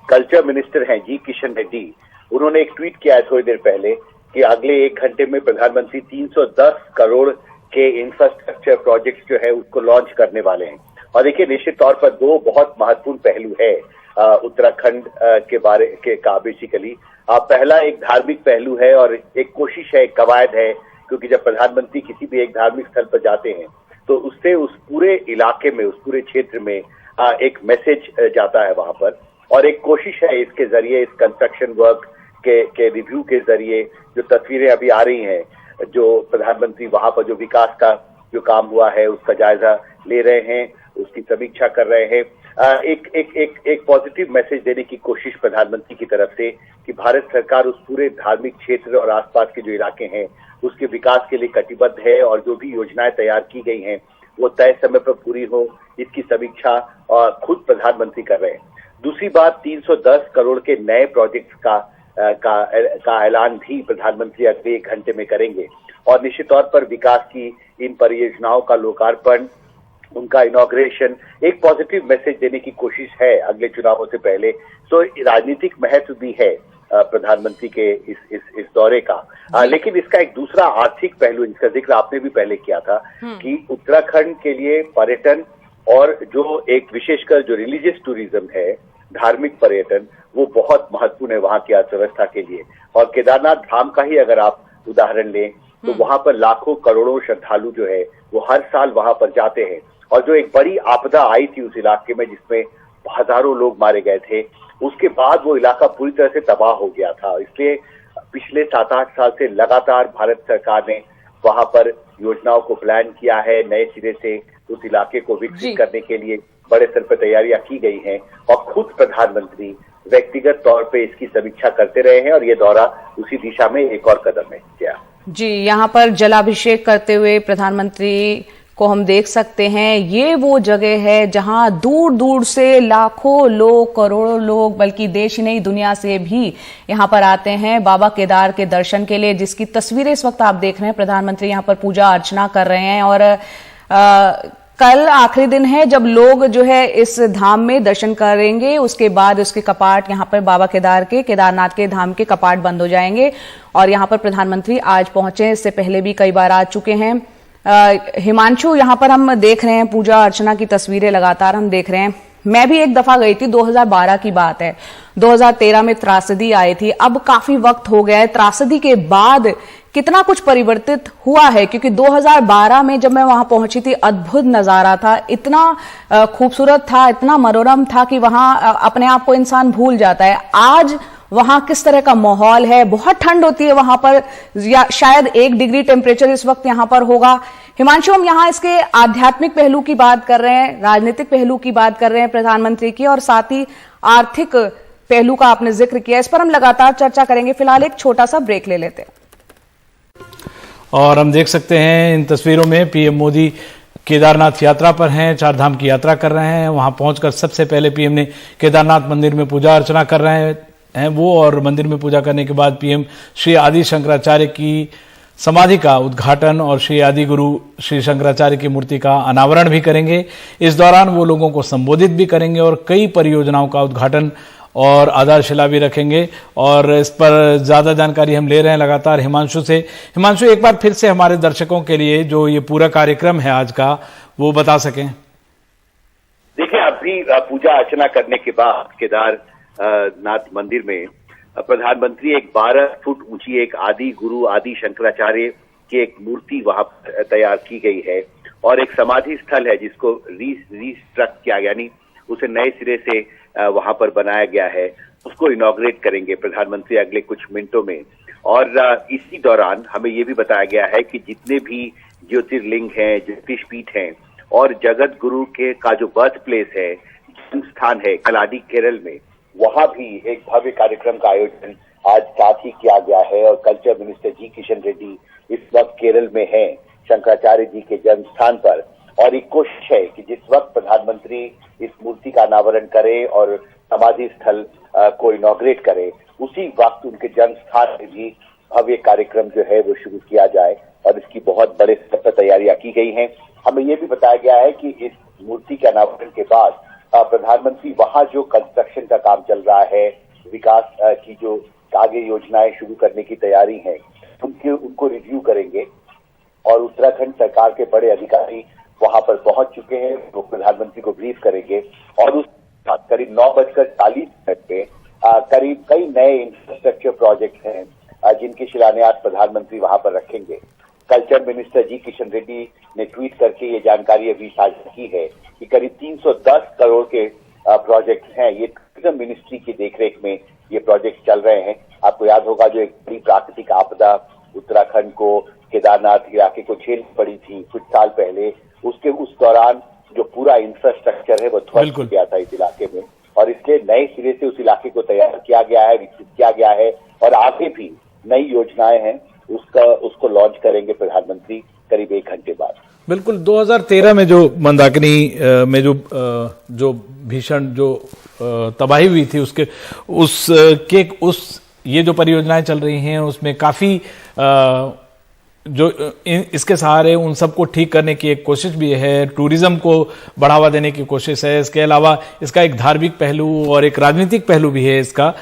कल्चर मिनिस्टर हैं जी किशन रेड्डी, उन्होंने एक ट्वीट किया है थोड़ी देर पहले कि अगले 1 घंटे में प्रधानमंत्री 310 करोड़ के इंफ्रास्ट्रक्चर प्रोजेक्ट जो है उसको लॉन्च करने वाले हैं। और देखिए निश्चित तौर पर 2 बहुत महत्वपूर्ण पहलू है उत्तराखंड के बारे का बेसिकली। पहला एक धार्मिक पहलू है और एक कोशिश है, एक कवायद है, क्योंकि जब प्रधानमंत्री किसी भी एक धार्मिक स्थल पर जाते हैं तो उससे उस पूरे इलाके में, उस पूरे क्षेत्र में एक मैसेज जाता है वहां पर, और एक कोशिश है इसके जरिए, इस कंस्ट्रक्शन वर्क के रिव्यू के जरिए जो तस्वीरें अभी आ रही हैं, जो प्रधानमंत्री वहां पर जो विकास का जो काम हुआ है उसका जायजा ले रहे हैं, उसकी समीक्षा कर रहे हैं, एक पॉजिटिव मैसेज देने की कोशिश प्रधानमंत्री की तरफ से कि भारत सरकार उस पूरे धार्मिक क्षेत्र और आसपास के जो इलाके हैं उसके विकास के लिए कटिबद्ध है, और जो भी योजनाएं तैयार की गई हैं वो तय समय पर पूरी हो, इसकी समीक्षा खुद प्रधानमंत्री कर रहे हैं। दूसरी बात, 310 करोड़ के नए प्रोजेक्ट का ऐलान भी प्रधानमंत्री अगले 1 घंटे में करेंगे, और निश्चित तौर पर विकास की इन परियोजनाओं का लोकार्पण, उनका इनॉग्रेशन एक पॉजिटिव मैसेज देने की कोशिश है अगले चुनावों से पहले। तो राजनीतिक महत्व भी है प्रधानमंत्री के इस दौरे का। लेकिन इसका एक दूसरा आर्थिक पहलू, जिसका जिक्र आपने भी पहले किया था, कि उत्तराखंड के लिए पर्यटन और जो एक विशेषकर जो रिलीजियस टूरिज्म है, धार्मिक पर्यटन, वो बहुत महत्वपूर्ण है वहां की अर्थव्यवस्था के लिए। और केदारनाथ धाम का ही अगर आप उदाहरण लें तो वहां पर लाखों करोड़ों श्रद्धालु जो है वो हर साल वहां पर जाते हैं, और जो एक बड़ी आपदा आई थी उस इलाके में जिसमें हजारों लोग मारे गए थे, उसके बाद वो इलाका पूरी तरह से तबाह हो गया था। इसलिए पिछले 7-8 साल से लगातार भारत सरकार ने वहां पर योजनाओं को प्लान किया है, नए सिरे से उस इलाके को विकसित करने के लिए बड़े स्तर पर तैयारियां की गई हैं, और खुद प्रधानमंत्री व्यक्तिगत तौर पे इसकी समीक्षा करते रहे हैं, और ये दौरा उसी दिशा में एक और कदम है। क्या जी, यहाँ पर जलाभिषेक करते हुए प्रधानमंत्री को हम देख सकते हैं। ये वो जगह है जहां दूर दूर से लाखों लोग, करोड़ों लोग, बल्कि देश ही नहीं दुनिया से भी यहां पर आते हैं बाबा केदार के दर्शन के लिए, जिसकी तस्वीरें इस वक्त आप देख रहे हैं। प्रधानमंत्री यहां पर पूजा अर्चना कर रहे हैं, और कल आखिरी दिन है जब लोग जो है इस धाम में दर्शन करेंगे, उसके बाद उसके कपाट यहां पर बाबा केदारनाथ के धाम के कपाट बंद हो जाएंगे। और यहां पर प्रधानमंत्री आज पहुंचे, इससे पहले भी कई बार आ चुके हैं। हिमांशु, यहां पर हम देख रहे हैं पूजा अर्चना की तस्वीरें लगातार हम देख रहे हैं। मैं भी एक दफा गई थी, 2012 की बात है। 2013 में त्रासदी आई थी, अब काफी वक्त हो गया है। त्रासदी के बाद कितना कुछ परिवर्तित हुआ है, क्योंकि 2012 में जब मैं वहां पहुंची थी अद्भुत नजारा था, इतना खूबसूरत था, इतना मनोरम था कि वहां अपने आप को इंसान भूल जाता है। आज वहां किस तरह का माहौल है? बहुत ठंड होती है वहां पर, या शायद 1 डिग्री टेम्परेचर इस वक्त यहां पर होगा। हिमांशु, हम यहां इसके आध्यात्मिक पहलू की बात कर रहे हैं, राजनीतिक पहलू की बात कर रहे हैं प्रधानमंत्री की, और साथ ही आर्थिक पहलू का आपने जिक्र किया। इस पर हम लगातार चर्चा करेंगे। फिलहाल एक छोटा सा ब्रेक ले लेते हैं। और हम देख सकते हैं इन तस्वीरों में पीएम मोदी केदारनाथ यात्रा पर हैं, 4 धाम की यात्रा कर रहे हैं। वहां पहुंचकर सबसे पहले पीएम ने केदारनाथ मंदिर में पूजा अर्चना कर रहे हैं वो, और मंदिर में पूजा करने के बाद पीएम श्री आदि शंकराचार्य की समाधि का उद्घाटन और श्री आदि गुरु श्री शंकराचार्य की मूर्ति का अनावरण भी करेंगे। इस दौरान वो लोगों को संबोधित भी करेंगे और कई परियोजनाओं का उद्घाटन और आधारशिला भी रखेंगे। और इस पर ज्यादा जानकारी हम ले रहे हैं लगातार हिमांशु से। हिमांशु, एक बार फिर से हमारे दर्शकों के लिए जो ये पूरा कार्यक्रम है आज का, वो बता सकें। देखिए, अभी पूजा अर्चना करने के बाद केदारनाथ मंदिर में प्रधानमंत्री एक 12 फुट ऊंची एक आदि गुरु आदि शंकराचार्य की एक मूर्ति वहां पर तैयार की गई है, और एक समाधि स्थल है जिसको रीस्ट्रक्ट किया, यानी उसे नए सिरे से वहां पर बनाया गया है, उसको इनॉग्रेट करेंगे प्रधानमंत्री अगले कुछ मिनटों में। और इसी दौरान हमें ये भी बताया गया है कि जितने भी ज्योतिर्लिंग हैं, ज्योतिष पीठ हैं, और जगत गुरु के का जो बर्थ प्लेस है, जन्म स्थान है कलाडी केरल में, वहां भी एक भव्य कार्यक्रम का आयोजन आज साथ ही किया गया है। और कल्चर मिनिस्टर जी किशन रेड्डी इस वक्त केरल में हैं, शंकराचार्य जी के जन्म स्थान पर। और एक कोशिश है कि जिस वक्त प्रधानमंत्री इस मूर्ति का अनावरण करे और समाधि स्थल को इनॉग्रेट करे, उसी वक्त उनके जन्म स्थान में भी भव्य कार्यक्रम जो है वो शुरू किया जाए, और इसकी बहुत बड़े स्तर पर तैयारियां की गई हैं। हमें ये भी बताया गया है कि इस मूर्ति के अनावरण के बाद प्रधानमंत्री वहां जो कंस्ट्रक्शन का काम चल रहा है, विकास की जो आगे योजनाएं शुरू करने की तैयारी है, उनको रिव्यू करेंगे। और उत्तराखंड सरकार के बड़े अधिकारी वहां पर पहुंच चुके हैं, वो प्रधानमंत्री को ब्रीफ करेंगे। और उस करीब 9:40 पे करीब कई नए इंफ्रास्ट्रक्चर प्रोजेक्ट हैं जिनके शिलान्यास प्रधानमंत्री वहां पर रखेंगे। कल्चर मिनिस्टर जी किशन रेड्डी ने ट्वीट करके ये जानकारी अभी साझा की है कि करीब 310 करोड़ के प्रोजेक्ट हैं। ये टूरिज्म मिनिस्ट्री की देखरेख में ये प्रोजेक्ट चल रहे हैं। आपको याद होगा जो एक बड़ी प्राकृतिक आपदा उत्तराखंड को, केदारनाथ इलाके को झेल पड़ी थी कुछ साल पहले, उस दौरान जो पूरा इंफ्रास्ट्रक्चर है वो ध्वस्त गया था इस इलाके में, और इसलिए नए सिरे से उस इलाके को तैयार किया गया है, विकसित किया गया है, और आगे भी नई योजनाएं हैं उसको लॉन्च करेंगे प्रधानमंत्री करीब 1 घंटे बाद। बिल्कुल, 2013 में जो मंदाकिनी में जो भीषण जो तबाही हुई थी ये जो परियोजनाएं चल रही हैं उसमें काफी जो इसके सहारे उन सबको ठीक करने की एक कोशिश भी है, टूरिज्म को बढ़ावा देने की कोशिश है। इसके अलावा इसका एक धार्मिक पहलू और एक राजनीतिक पहलू भी है इसका,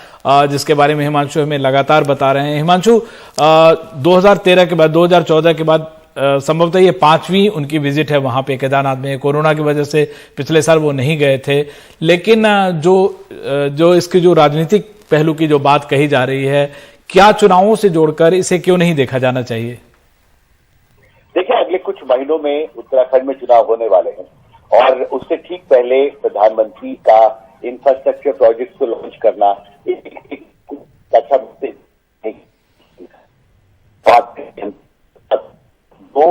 जिसके बारे में हिमांशु हमें लगातार बता रहे हैं। हिमांशु, 2013 के बाद 2014 के बाद संभवतः ये 5वीं उनकी विजिट है वहां पे केदारनाथ में। कोरोना की वजह से पिछले साल वो नहीं गए थे, लेकिन जो इसकी जो राजनीतिक पहलू की जो बात कही जा रही है, क्या चुनावों से जोड़कर इसे क्यों नहीं देखा जाना चाहिए? देखिए, अगले कुछ महीनों में उत्तराखंड में चुनाव होने वाले हैं, और उससे ठीक पहले प्रधानमंत्री का इंफ्रास्ट्रक्चर प्रोजेक्ट को लॉन्च करना एक अच्छा वो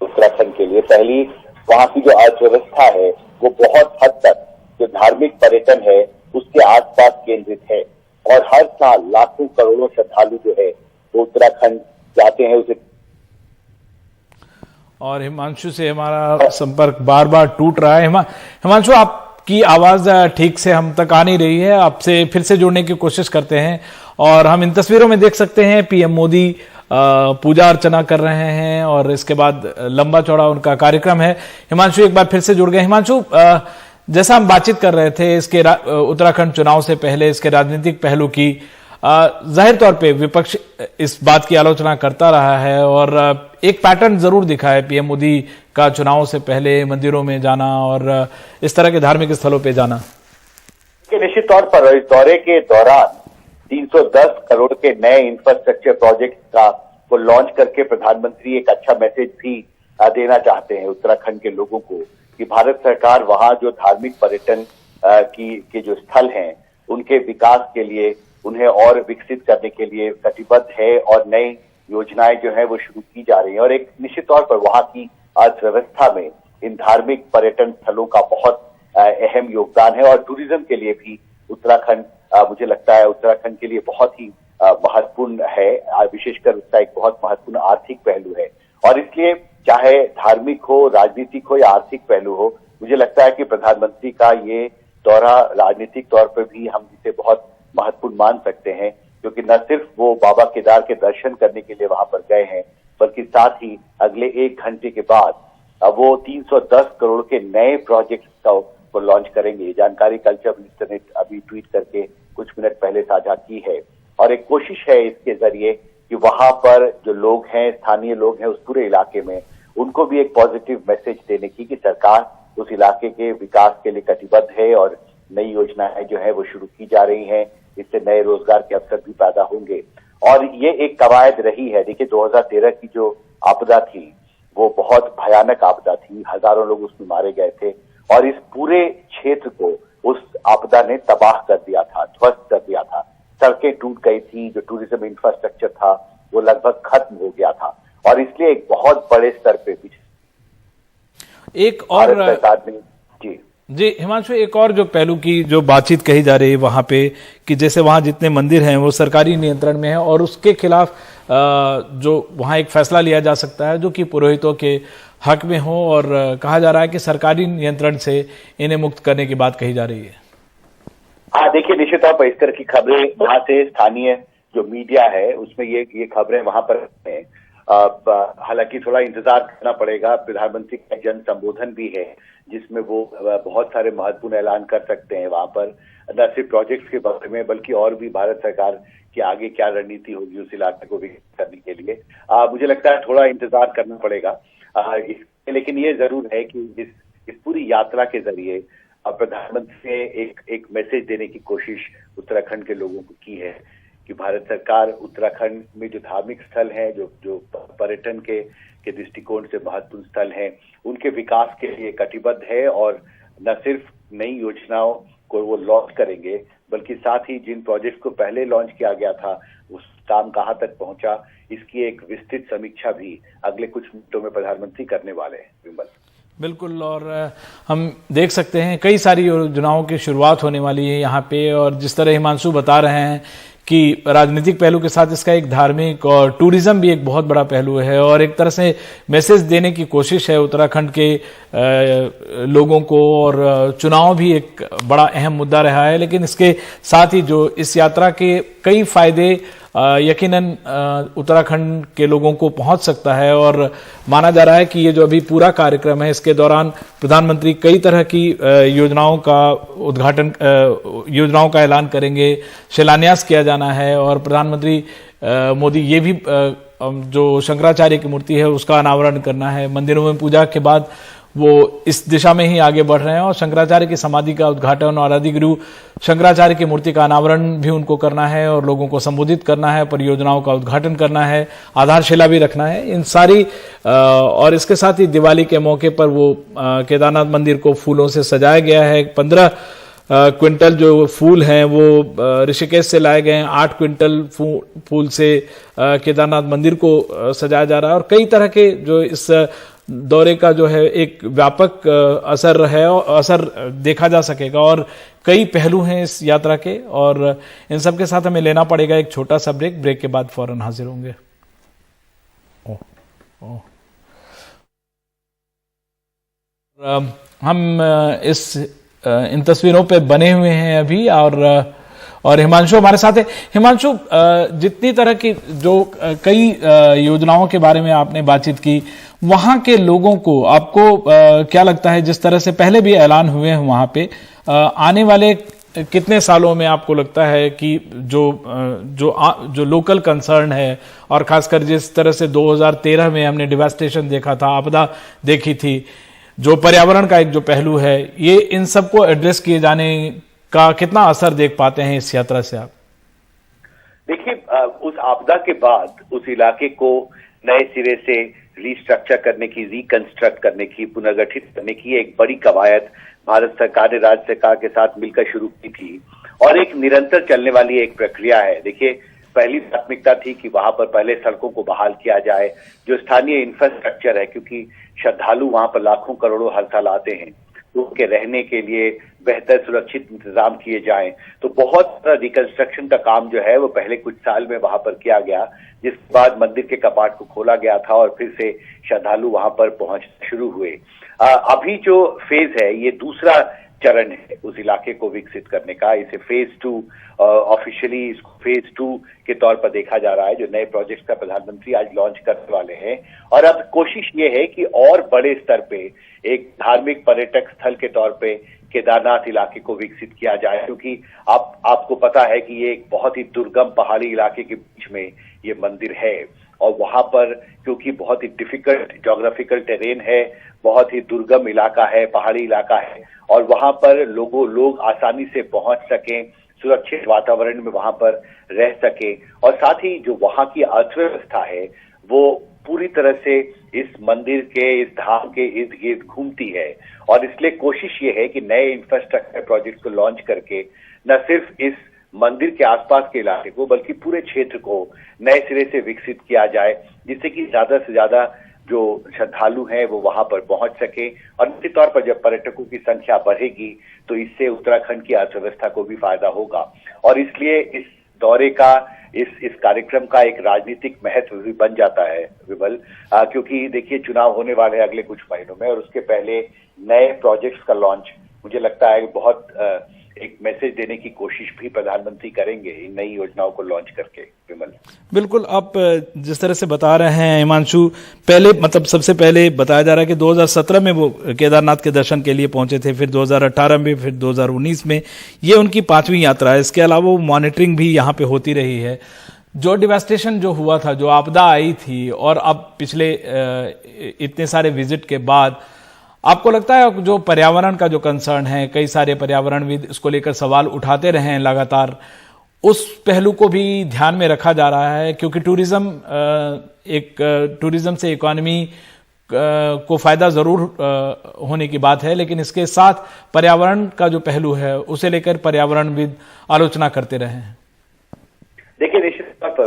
उत्तराखंड के लिए। पहली, वहां की जो अर्थव्यवस्था है वो बहुत हद तक जो धार्मिक पर्यटन है उसके आसपास केंद्रित है, और हर साल लाखों करोड़ों श्रद्धालु जो है वो उत्तराखंड जाते हैं उसे। और हिमांशु से हमारा संपर्क बार बार टूट रहा है। हिमांशु, आपकी आवाज ठीक से हम तक आ नहीं रही है, आपसे फिर से जुड़ने की कोशिश करते हैं। और हम इन तस्वीरों में देख सकते हैं पीएम मोदी पूजा अर्चना कर रहे हैं और इसके बाद लंबा चौड़ा उनका कार्यक्रम है। हिमांशु एक बार फिर से जुड़ गए। हिमांशु, जैसा हम बातचीत कर रहे थे इसके उत्तराखंड चुनाव से पहले इसके राजनीतिक पहलू की, जाहिर तौर पे विपक्ष इस बात की आलोचना करता रहा है और एक पैटर्न जरूर दिखा है पीएम मोदी का चुनाव से पहले मंदिरों में जाना और इस तरह के धार्मिक स्थलों पे जाना। निश्चित तौर पर इस दौरे के दौरान 310 करोड़ के नए इंफ्रास्ट्रक्चर प्रोजेक्ट को लॉन्च करके प्रधानमंत्री एक अच्छा मैसेज भी देना चाहते हैं उत्तराखंड के लोगों को कि भारत सरकार वहां जो धार्मिक पर्यटन के जो स्थल हैं उनके विकास के लिए, उन्हें और विकसित करने के लिए कटिबद्ध है और नई योजनाएं जो है वो शुरू की जा रही है। और एक निश्चित तौर पर वहां की अर्थव्यवस्था में इन धार्मिक पर्यटन स्थलों का बहुत अहम योगदान है और टूरिज्म के लिए भी उत्तराखंड, मुझे लगता है उत्तराखंड के लिए बहुत ही महत्वपूर्ण है, विशेषकर उसका एक बहुत महत्वपूर्ण आर्थिक पहलू है। और इसलिए चाहे धार्मिक हो, राजनीतिक हो या आर्थिक पहलू हो, मुझे लगता है कि प्रधानमंत्री का ये दौरा राजनीतिक तौर पर भी हम इसे बहुत महत्वपूर्ण मान सकते हैं, क्योंकि न सिर्फ वो बाबा केदार के दर्शन करने के लिए वहां पर गए हैं, बल्कि साथ ही अगले 1 घंटे के बाद वो 310 करोड़ के नए प्रोजेक्ट को लॉन्च करेंगे। ये जानकारी कल्चर मिनिस्टर ने अभी ट्वीट करके कुछ मिनट पहले साझा की है और एक कोशिश है इसके जरिए कि वहां पर जो लोग हैं, स्थानीय लोग हैं उस पूरे इलाके में, उनको भी एक पॉजिटिव मैसेज देने की कि सरकार उस इलाके के विकास के लिए कटिबद्ध है और नई योजनाएं जो है वो शुरू की जा रही हैं। इससे नए रोजगार के अवसर भी पैदा होंगे और ये एक कवायद रही है। देखिए 2013 की जो आपदा थी वो बहुत भयानक आपदा थी, हजारों लोग उसमें मारे गए थे और इस पूरे क्षेत्र को उस आपदा ने तबाह कर दिया था, ध्वस्त कर दिया था। सड़कें टूट गई थी, जो टूरिज्म इंफ्रास्ट्रक्चर था वो लगभग खत्म हो गया था और इसलिए एक बहुत बड़े स्तर पे एक और सरकार ने जी हिमांशु, एक और जो पहलू की जो बातचीत कही जा रही है वहां पे कि जैसे वहां जितने मंदिर हैं वो सरकारी नियंत्रण में है और उसके खिलाफ जो वहां एक फैसला लिया जा सकता है जो कि पुरोहितों के हक में हो और कहा जा रहा है कि सरकारी नियंत्रण से इन्हें मुक्त करने की बात कही जा रही है। हाँ, देखिए निश्चित तौर पर इस तरह की खबरें वहां से स्थानीय जो मीडिया है उसमें ये खबरें वहां पर है। हालांकि थोड़ा इंतजार करना पड़ेगा। प्रधानमंत्री का जन संबोधन भी है जिसमें वो बहुत सारे महत्वपूर्ण ऐलान कर सकते हैं वहां पर, न सिर्फ प्रोजेक्ट्स के बारे में बल्कि और भी भारत सरकार की आगे क्या रणनीति होगी उस इलाके को विकसित करने के लिए। मुझे लगता है थोड़ा इंतजार करना पड़ेगा। लेकिन ये जरूर है कि इस पूरी यात्रा के जरिए प्रधानमंत्री ने एक मैसेज देने की कोशिश उत्तराखंड के लोगों को की है कि भारत सरकार उत्तराखंड में जो धार्मिक स्थल हैं, जो पर्यटन के दृष्टिकोण से महत्वपूर्ण स्थल हैं, उनके विकास के लिए कटिबद्ध है और न सिर्फ नई योजनाओं को वो लॉन्च करेंगे बल्कि साथ ही जिन प्रोजेक्ट को पहले लॉन्च किया गया था उस काम कहां तक पहुंचा, इसकी एक विस्तृत समीक्षा भी अगले कुछ मिनटों में प्रधानमंत्री करने वाले हैं। विमल, बिल्कुल, और हम देख सकते हैं कई सारी योजनाओं की शुरुआत होने वाली है यहाँ पे और जिस तरह हिमांशु बता रहे हैं कि राजनीतिक पहलू के साथ इसका एक धार्मिक और टूरिज्म भी एक बहुत बड़ा पहलू है और एक तरह से मैसेज देने की कोशिश है उत्तराखंड के लोगों को और चुनाव भी एक बड़ा अहम मुद्दा रहा है। लेकिन इसके साथ ही जो इस यात्रा के कई फायदे यकीनन उत्तराखंड के लोगों को पहुंच सकता है और माना जा रहा है कि ये जो अभी पूरा कार्यक्रम है इसके दौरान प्रधानमंत्री कई तरह की योजनाओं का उद्घाटन, योजनाओं का ऐलान करेंगे, शिलान्यास किया जाना है और प्रधानमंत्री मोदी ये भी जो शंकराचार्य की मूर्ति है उसका अनावरण करना है। मंदिरों में पूजा के बाद वो इस दिशा में ही आगे बढ़ रहे हैं और शंकराचार्य की समाधि का उद्घाटन और आदिगुरु शंकराचार्य की मूर्ति का अनावरण भी उनको करना है और लोगों को संबोधित करना है, परियोजनाओं का उद्घाटन करना है, आधारशिला भी रखना है। इन सारी और इसके साथ ही दिवाली के मौके पर वो केदारनाथ मंदिर को फूलों से सजाया गया है। 15 क्विंटल जो फूल हैं वो ऋषिकेश से लाए गए हैं। 8 क्विंटल फूल से केदारनाथ मंदिर को सजाया जा रहा है और कई तरह के जो इस दौरे का जो है एक व्यापक असर है और असर देखा जा सकेगा और कई पहलू हैं इस यात्रा के और इन सब के साथ हमें लेना पड़ेगा एक छोटा सा ब्रेक के बाद फौरन हाजिर होंगे। हम इन तस्वीरों पे बने हुए हैं अभी और हिमांशु हमारे साथ है। हिमांशु, जितनी तरह की जो कई योजनाओं के बारे में आपने बातचीत की, वहां के लोगों को आपको क्या लगता है, जिस तरह से पहले भी ऐलान हुए हैं वहां पे, आने वाले कितने सालों में आपको लगता है कि जो लोकल कंसर्न है, और खासकर जिस तरह से 2013 में हमने डिवास्टेशन देखा था, आपदा देखी थी, जो पर्यावरण का एक जो पहलू है, ये इन सबको एड्रेस किए जाने का कितना असर देख पाते हैं इस यात्रा से आप? देखिए, उस आपदा के बाद उस इलाके को नए सिरे से रिस्ट्रक्चर करने की, रिकंस्ट्रक्ट करने की, पुनर्गठित करने की एक बड़ी कवायद भारत सरकार ने राज्य सरकार के साथ मिलकर शुरू की थी, और एक निरंतर चलने वाली एक प्रक्रिया है। देखिए, पहली प्राथमिकता थी कि वहां पर पहले सड़कों को बहाल किया जाए, जो स्थानीय इंफ्रास्ट्रक्चर है, क्योंकि श्रद्धालु वहां पर लाखों करोड़ों हर साल आते हैं, तो उनके रहने के लिए बेहतर सुरक्षित इंतजाम किए जाएं। तो बहुत रिकंस्ट्रक्शन का काम जो है वो पहले कुछ साल में वहां पर किया गया, जिसके बाद मंदिर के कपाट को खोला गया था और फिर से श्रद्धालु वहां पर पहुंचना शुरू हुए। अभी जो फेज है, ये दूसरा चरण है उस इलाके को विकसित करने का। इसे फेज 2, ऑफिशियली इसको फेज 2 के तौर पर देखा जा रहा है, जो नए प्रोजेक्ट का प्रधानमंत्री आज लॉन्च करने वाले हैं। और अब कोशिश ये है कि और बड़े स्तर पे एक धार्मिक पर्यटक स्थल के तौर पे केदारनाथ इलाके को विकसित किया जाए, क्योंकि आपको पता है कि ये एक बहुत ही दुर्गम पहाड़ी इलाके के बीच में ये मंदिर है, और वहां पर क्योंकि बहुत ही डिफिकल्ट ज्योग्राफिकल टेरेन है, बहुत ही दुर्गम इलाका है, पहाड़ी इलाका है, और वहां पर लोग आसानी से पहुंच सकें, सुरक्षित वातावरण में वहां पर रह सके, और साथ ही जो वहां की अर्थव्यवस्था है वो पूरी तरह से इस मंदिर के, इस धाम के इर्द गिर्द घूमती है। और इसलिए कोशिश ये है कि नए इंफ्रास्ट्रक्चर प्रोजेक्ट को लॉन्च करके न सिर्फ इस मंदिर के आसपास के इलाके को, बल्कि पूरे क्षेत्र को नए सिरे से विकसित किया जाए, जिससे कि ज्यादा से ज्यादा जो श्रद्धालु हैं वो वहां पर पहुंच सके। और निश्चित तौर पर जब पर्यटकों की संख्या बढ़ेगी तो इससे उत्तराखंड की अर्थव्यवस्था को भी फायदा होगा। और इसलिए इस दौरे का, इस कार्यक्रम का एक राजनीतिक महत्व भी बन जाता है विमल, क्योंकि देखिए, चुनाव होने वाले हैं अगले कुछ महीनों में, और उसके पहले नए प्रोजेक्ट्स का लॉन्च, मुझे लगता है बहुत एक मैसेज देने की कोशिश भी प्रधानमंत्री करेंगे इन नई योजनाओं को लॉन्च करके। विमल, बिल्कुल, आप जिस तरह से बता रहे हैं हिमांशु, पहले मतलब सबसे पहले बताया जा रहा है कि 2017 में वो केदारनाथ के दर्शन के लिए पहुंचे थे, फिर 2018 में, फिर 2019 में, ये उनकी 5वीं यात्रा है। इसके अलावा मॉनिटरिंग भी यहाँ पे होती रही है। जो डिवास्टेशन जो हुआ था, जो आपदा आई थी, और अब पिछले इतने सारे विजिट के बाद आपको लगता है जो पर्यावरण का जो कंसर्न है, कई सारे पर्यावरणविद इसको लेकर सवाल उठाते रहे हैं लगातार, उस पहलू को भी ध्यान में रखा जा रहा है? क्योंकि टूरिज्म से इकोनॉमी को फायदा जरूर होने की बात है, लेकिन इसके साथ पर्यावरण का जो पहलू है उसे लेकर पर्यावरणविद आलोचना करते रहे हैं। देखिए, निश्चित तौर पर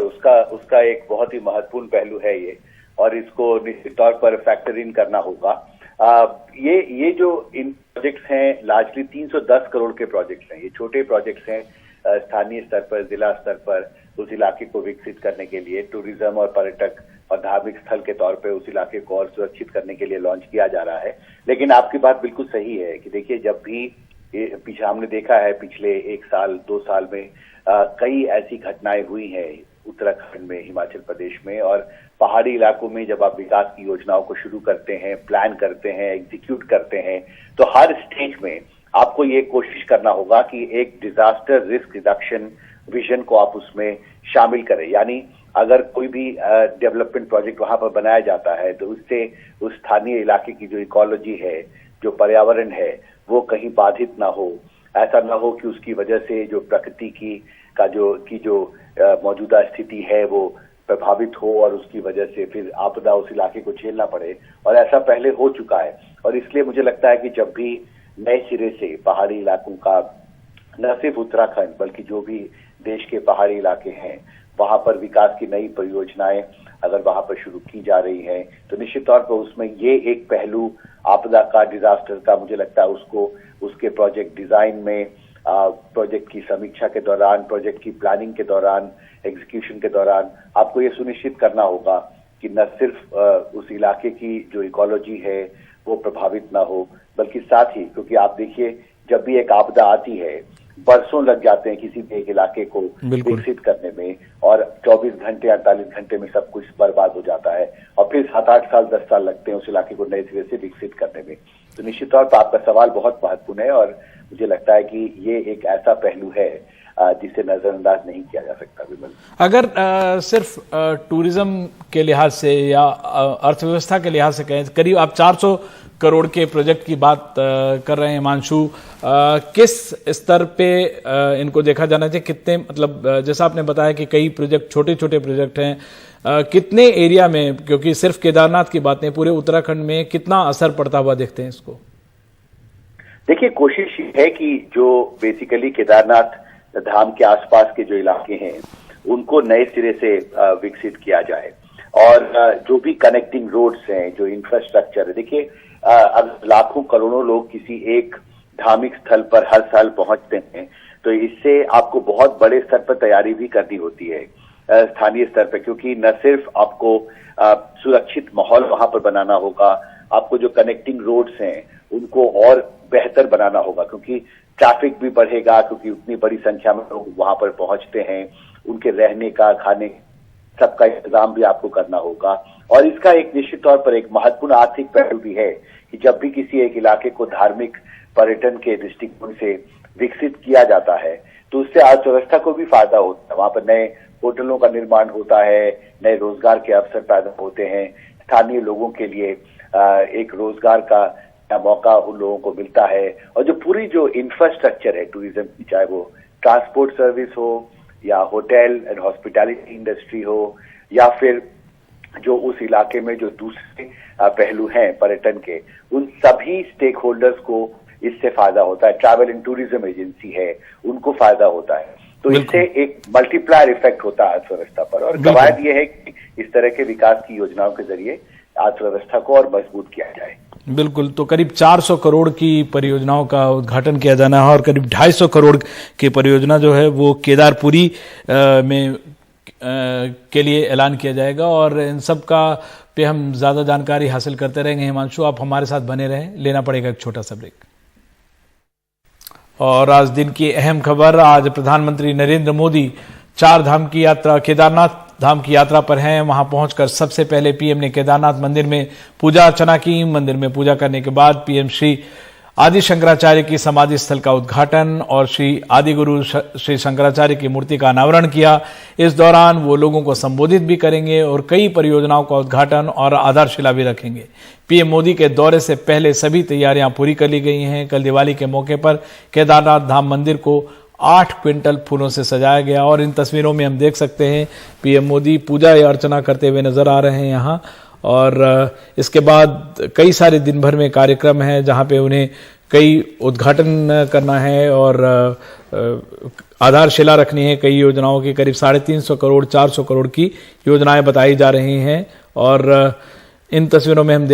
उसका एक बहुत ही महत्वपूर्ण पहलू है ये, और इसको निश्चित तौर पर फैक्टर इन करना होगा। ये जो इन प्रोजेक्ट्स हैं, लार्जली 310 करोड़ के प्रोजेक्ट्स हैं। ये छोटे प्रोजेक्ट्स हैं, स्थानीय स्तर पर, जिला स्तर पर उस इलाके को विकसित करने के लिए, टूरिज्म और पर्यटक और धार्मिक स्थल के तौर पे उस इलाके को और सुरक्षित करने के लिए लॉन्च किया जा रहा है। लेकिन आपकी बात बिल्कुल सही है कि देखिए, जब भी पीछे हमने देखा है पिछले 1 साल 2 साल में कई ऐसी घटनाएं हुई हैं उत्तराखंड में, हिमाचल प्रदेश में, और पहाड़ी इलाकों में जब आप विकास की योजनाओं को शुरू करते हैं, प्लान करते हैं, एग्जीक्यूट करते हैं, तो हर स्टेज में आपको ये कोशिश करना होगा कि एक डिजास्टर रिस्क रिडक्शन विजन को आप उसमें शामिल करें। यानी अगर कोई भी डेवलपमेंट प्रोजेक्ट वहां पर बनाया जाता है तो उससे उस स्थानीय इलाके की जो इकोलॉजी है, जो पर्यावरण है, वो कहीं बाधित ना हो। ऐसा ना हो कि उसकी वजह से जो प्रकृति की जो मौजूदा स्थिति है वो प्रभावित हो और उसकी वजह से फिर आपदा उस इलाके को झेलना पड़े, और ऐसा पहले हो चुका है। और इसलिए मुझे लगता है कि जब भी नए सिरे से पहाड़ी इलाकों का, न सिर्फ उत्तराखंड बल्कि जो भी देश के पहाड़ी इलाके हैं, वहां पर विकास की नई परियोजनाएं अगर वहां पर शुरू की जा रही हैं, तो निश्चित तौर पर उसमें ये एक पहलू आपदा का, डिजास्टर का, मुझे लगता है उसको उसके प्रोजेक्ट डिजाइन में, प्रोजेक्ट की समीक्षा के दौरान, प्रोजेक्ट की प्लानिंग के दौरान, एग्जीक्यूशन के दौरान आपको ये सुनिश्चित करना होगा कि न सिर्फ उस इलाके की जो इकोलॉजी है वो प्रभावित ना हो, बल्कि साथ ही, क्योंकि आप देखिए, जब भी एक आपदा आती है बरसों लग जाते हैं किसी भी एक इलाके को विकसित करने में, और 24 घंटे 48 घंटे में सब कुछ बर्बाद हो जाता है, और फिर 7-8 साल 10 साल लगते हैं उस इलाके को नए सिरे से विकसित करने में। तो निश्चित तौर पर आपका सवाल बहुत महत्वपूर्ण है, और मुझे लगता है कि ये एक ऐसा पहलू है जिसे नजरअंदाज नहीं किया जा सकता। विमल, अगर सिर्फ टूरिज्म के लिहाज से या अर्थव्यवस्था के लिहाज से कहें, करीब आप 400 करोड़ के प्रोजेक्ट की बात कर रहे हैं हिमांशु, किस स्तर पे इनको देखा जाना चाहिए? कितने, मतलब जैसा आपने बताया कि कई प्रोजेक्ट छोटे छोटे प्रोजेक्ट हैं, कितने एरिया में, क्योंकि सिर्फ केदारनाथ की बात नहीं, पूरे उत्तराखंड में कितना असर पड़ता हुआ देखते हैं इसको? देखिए, कोशिश है कि जो बेसिकली केदारनाथ धाम के आसपास के जो इलाके हैं उनको नए सिरे से विकसित किया जाए, और जो भी कनेक्टिंग रोड्स हैं, जो इंफ्रास्ट्रक्चर है, देखिए अब लाखों करोड़ों लोग किसी एक धार्मिक स्थल पर हर साल पहुंचते हैं, तो इससे आपको बहुत बड़े स्तर पर तैयारी भी करनी होती है स्थानीय स्तर पर, क्योंकि न सिर्फ आपको सुरक्षित माहौल वहां पर बनाना होगा, आपको जो कनेक्टिंग रोड्स हैं उनको और बेहतर बनाना होगा, क्योंकि ट्रैफिक भी बढ़ेगा, क्योंकि उतनी बड़ी संख्या में लोग वहां पर पहुंचते हैं, उनके रहने का, खाने सबका इंतजाम भी आपको करना होगा। और इसका एक निश्चित तौर पर एक महत्वपूर्ण आर्थिक पहलू भी है कि जब भी किसी एक इलाके को धार्मिक पर्यटन के दृष्टिकोण से विकसित किया जाता है तो उससे अर्थव्यवस्था को भी फायदा होता है। वहां पर नए होटलों का निर्माण होता है, नए रोजगार के अवसर पैदा होते हैं, स्थानीय लोगों के लिए एक रोजगार का मौका उन लोगों को मिलता है, और जो पूरी जो इंफ्रास्ट्रक्चर है टूरिज्म की, चाहे वो ट्रांसपोर्ट सर्विस हो या होटल एंड हॉस्पिटैलिटी इंडस्ट्री हो, या फिर जो उस इलाके में जो दूसरे पहलू हैं पर्यटन के, उन सभी स्टेक होल्डर्स को इससे फायदा होता है। ट्रैवल एंड टूरिज्म एजेंसी है, उनको फायदा होता है, तो इससे एक मल्टीप्लायर इफेक्ट होता है अर्थव्यवस्था पर, और कवायद ये है कि इस तरह के विकास की योजनाओं के जरिए अर्थव्यवस्था को और मजबूत किया जाए। बिल्कुल, तो करीब 400 करोड़ की परियोजनाओं का उद्घाटन किया जाना है, और करीब 250 करोड़ की परियोजना जो है वो केदारपुरी में के लिए ऐलान किया जाएगा, और इन सब का पे हम ज्यादा जानकारी हासिल करते रहेंगे। हिमांशु, आप हमारे साथ बने रहें, लेना पड़ेगा एक छोटा सा ब्रेक। और आज दिन की अहम खबर, आज प्रधानमंत्री नरेंद्र मोदी 4 धाम की यात्रा, केदारनाथ धाम की यात्रा पर हैं। वहां पहुंचकर सबसे पहले पीएम ने केदारनाथ मंदिर में पूजा अर्चना की। मंदिर में पूजा करने के बाद पीएम श्री आदि शंकराचार्य की समाधि स्थल का उद्घाटन और श्री आदि गुरु श्री शंकराचार्य की मूर्ति का अनावरण किया। इस दौरान वो लोगों को संबोधित भी करेंगे और कई परियोजनाओं का उद्घाटन और आधारशिला भी रखेंगे। पीएम मोदी के दौरे से पहले सभी तैयारियां पूरी कर ली गई हैं। कल दिवाली के मौके पर केदारनाथ धाम मंदिर को 8 क्विंटल फूलों से सजाया गया, और इन तस्वीरों में हम देख सकते हैं पीएम मोदी पूजा या अर्चना करते हुए नजर आ रहे हैं यहाँ। और इसके बाद कई सारे दिन भर में कार्यक्रम है जहां पे उन्हें कई उद्घाटन करना है और आधारशिला रखनी है कई योजनाओं की। करीब 350 करोड़ 400 करोड़ की योजनाएं बताई जा रही हैं, और इन तस्वीरों में हम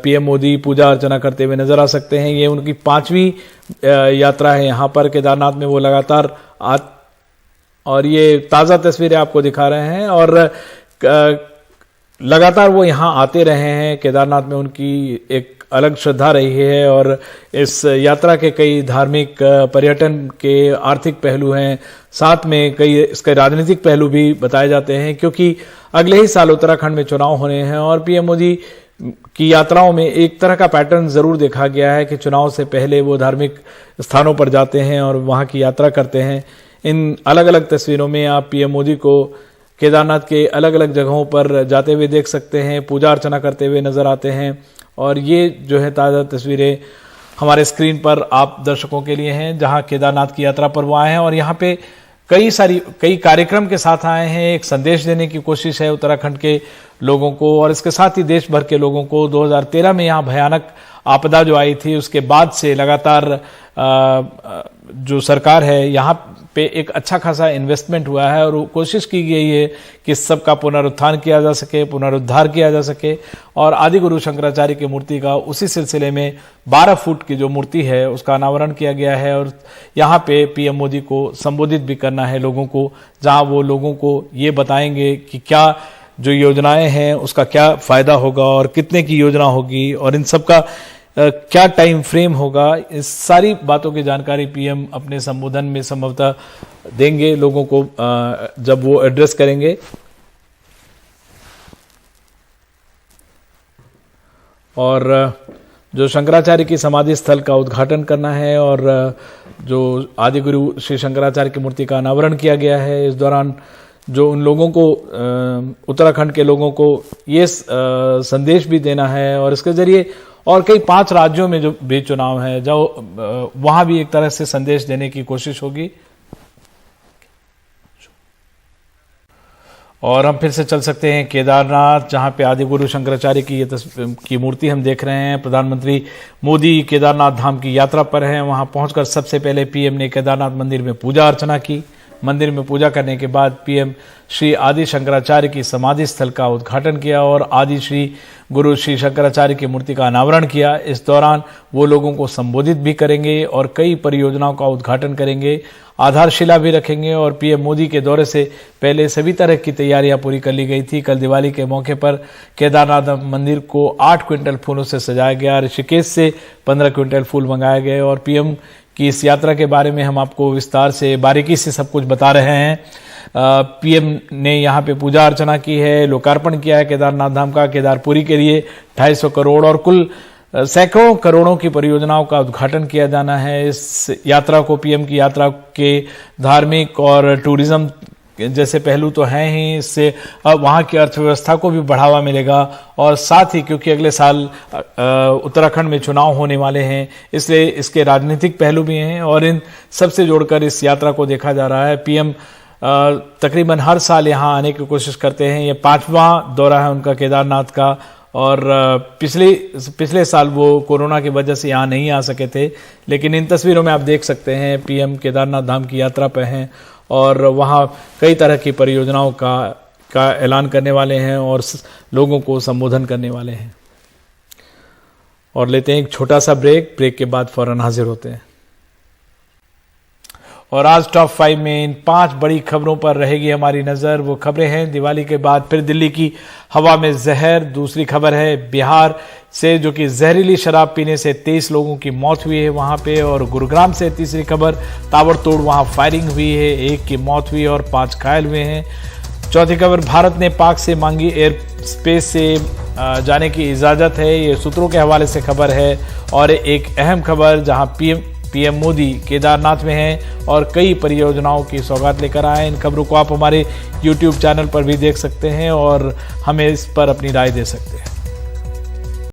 पीएम मोदी पूजा अर्चना करते हुए नजर आ सकते हैं। ये उनकी 5वीं यात्रा है यहाँ पर केदारनाथ में। वो लगातार और ये ताज़ा तस्वीरें आपको दिखा रहे हैं, और लगातार वो यहाँ आते रहे हैं। केदारनाथ में उनकी एक अलग श्रद्धा रही है, और इस यात्रा के कई धार्मिक, पर्यटन के आर्थिक पहलू हैं, साथ में कई इसके राजनीतिक पहलू भी बताए जाते हैं, क्योंकि अगले ही साल उत्तराखंड में चुनाव होने हैं। और पीएम मोदी की यात्राओं में एक तरह का पैटर्न जरूर देखा गया है कि चुनाव से पहले वो धार्मिक स्थानों पर जाते हैं और वहां की यात्रा करते हैं। इन अलग अलग तस्वीरों में आप पीएम मोदी को केदारनाथ के अलग अलग जगहों पर जाते हुए देख सकते हैं, पूजा अर्चना करते हुए नजर आते हैं। और ये जो है ताज़ा तस्वीरें हमारे स्क्रीन पर आप दर्शकों के लिए हैं, जहां केदारनाथ की यात्रा पर वो आए हैं और यहाँ पे कई कार्यक्रम के साथ आए हैं। एक संदेश देने की कोशिश है उत्तराखंड के लोगों को, और इसके साथ ही देश भर के लोगों को। 2013 में यहाँ भयानक आपदा जो आई थी, उसके बाद से लगातार जो सरकार है यहाँ पे एक अच्छा खासा इन्वेस्टमेंट हुआ है, और कोशिश की गई है कि सबका पुनरुत्थान किया जा सके, पुनरुद्धार किया जा सके। और आदि गुरु शंकराचार्य की मूर्ति का उसी सिलसिले में 12 फुट की जो मूर्ति है उसका अनावरण किया गया है, और यहाँ पे पीएम मोदी को संबोधित भी करना है लोगों को, जहाँ वो लोगों को ये बताएंगे कि क्या जो योजनाएं हैं उसका क्या फायदा होगा और कितने की योजना होगी, और इन सब का क्या टाइम फ्रेम होगा, इस सारी बातों की जानकारी पीएम अपने संबोधन में संभवतः देंगे लोगों को जब वो एड्रेस करेंगे। और जो शंकराचार्य की समाधि स्थल का उद्घाटन करना है और जो आदि गुरु श्री शंकराचार्य की मूर्ति का अनावरण किया गया है, इस दौरान जो उन लोगों को उत्तराखंड के लोगों को ये संदेश भी देना है और इसके जरिए और कई 5 राज्यों में जो भी चुनाव है जो वहां भी एक तरह से संदेश देने की कोशिश होगी। और हम फिर से चल सकते हैं केदारनाथ, जहां पे आदि गुरु शंकराचार्य की मूर्ति हम देख रहे हैं। प्रधानमंत्री मोदी केदारनाथ धाम की यात्रा पर हैं। वहां पहुंचकर सबसे पहले पीएम ने केदारनाथ मंदिर में पूजा अर्चना की। मंदिर में पूजा करने के बाद पीएम श्री आदि शंकराचार्य की समाधि स्थल का उद्घाटन किया और आदि श्री गुरु श्री शंकराचार्य की मूर्ति का अनावरण किया। इस दौरान वो लोगों को संबोधित भी करेंगे और कई परियोजनाओं का उद्घाटन करेंगे, आधारशिला भी रखेंगे। और पीएम मोदी के दौरे से पहले सभी तरह की तैयारियां पूरी कर ली गई थी। कल दिवाली के मौके पर केदारनाथ मंदिर को 8 क्विंटल फूलों से सजाया गया। ऋषिकेश से 15 क्विंटल फूल मंगाए गए और पीएम की इस यात्रा के बारे में हम आपको विस्तार से बारीकी से सब कुछ बता रहे हैं। पीएम ने यहाँ पे पूजा अर्चना की है, लोकार्पण किया है केदारनाथ धाम का। केदारपुरी के लिए 250 करोड़ और कुल सैकड़ों करोड़ों की परियोजनाओं का उद्घाटन किया जाना है। इस यात्रा को, पीएम की यात्रा के धार्मिक और टूरिज्म जैसे पहलू तो हैं ही, इससे अब वहाँ की अर्थव्यवस्था को भी बढ़ावा मिलेगा और साथ ही क्योंकि अगले साल उत्तराखंड में चुनाव होने वाले हैं, इसलिए इसके राजनीतिक पहलू भी हैं और इन सबसे जोड़कर इस यात्रा को देखा जा रहा है। पीएम तकरीबन हर साल यहाँ आने की कोशिश करते हैं। ये 5वां दौरा है उनका केदारनाथ का और पिछले साल वो कोरोना की वजह से यहाँ नहीं आ सके थे, लेकिन इन तस्वीरों में आप देख सकते हैं पीएम केदारनाथ धाम की यात्रा पर हैं और वहाँ कई तरह की परियोजनाओं का ऐलान करने वाले हैं और लोगों को संबोधन करने वाले हैं। और लेते हैं एक छोटा सा ब्रेक के बाद फौरन हाजिर होते हैं। और आज टॉप 5 में इन 5 बड़ी खबरों पर रहेगी हमारी नजर। वो खबरें हैं दिवाली के बाद फिर दिल्ली की हवा में जहर। दूसरी खबर है बिहार से, जो कि जहरीली शराब पीने से 23 लोगों की मौत हुई है वहां पे। और गुरुग्राम से तीसरी खबर, ताबड़तोड़ वहां फायरिंग हुई है, 1 की मौत हुई और 5 घायल हुए हैं। चौथी खबर, भारत ने पाक से मांगी एयर स्पेस से जाने की इजाजत है, ये सूत्रों के हवाले से खबर है। और एक अहम खबर जहां पीएम मोदी केदारनाथ में हैं और कई परियोजनाओं की सौगात लेकर आए। इन खबरों को आप हमारे YouTube चैनल पर भी देख सकते हैं और हमें इस पर अपनी राय दे सकते हैं।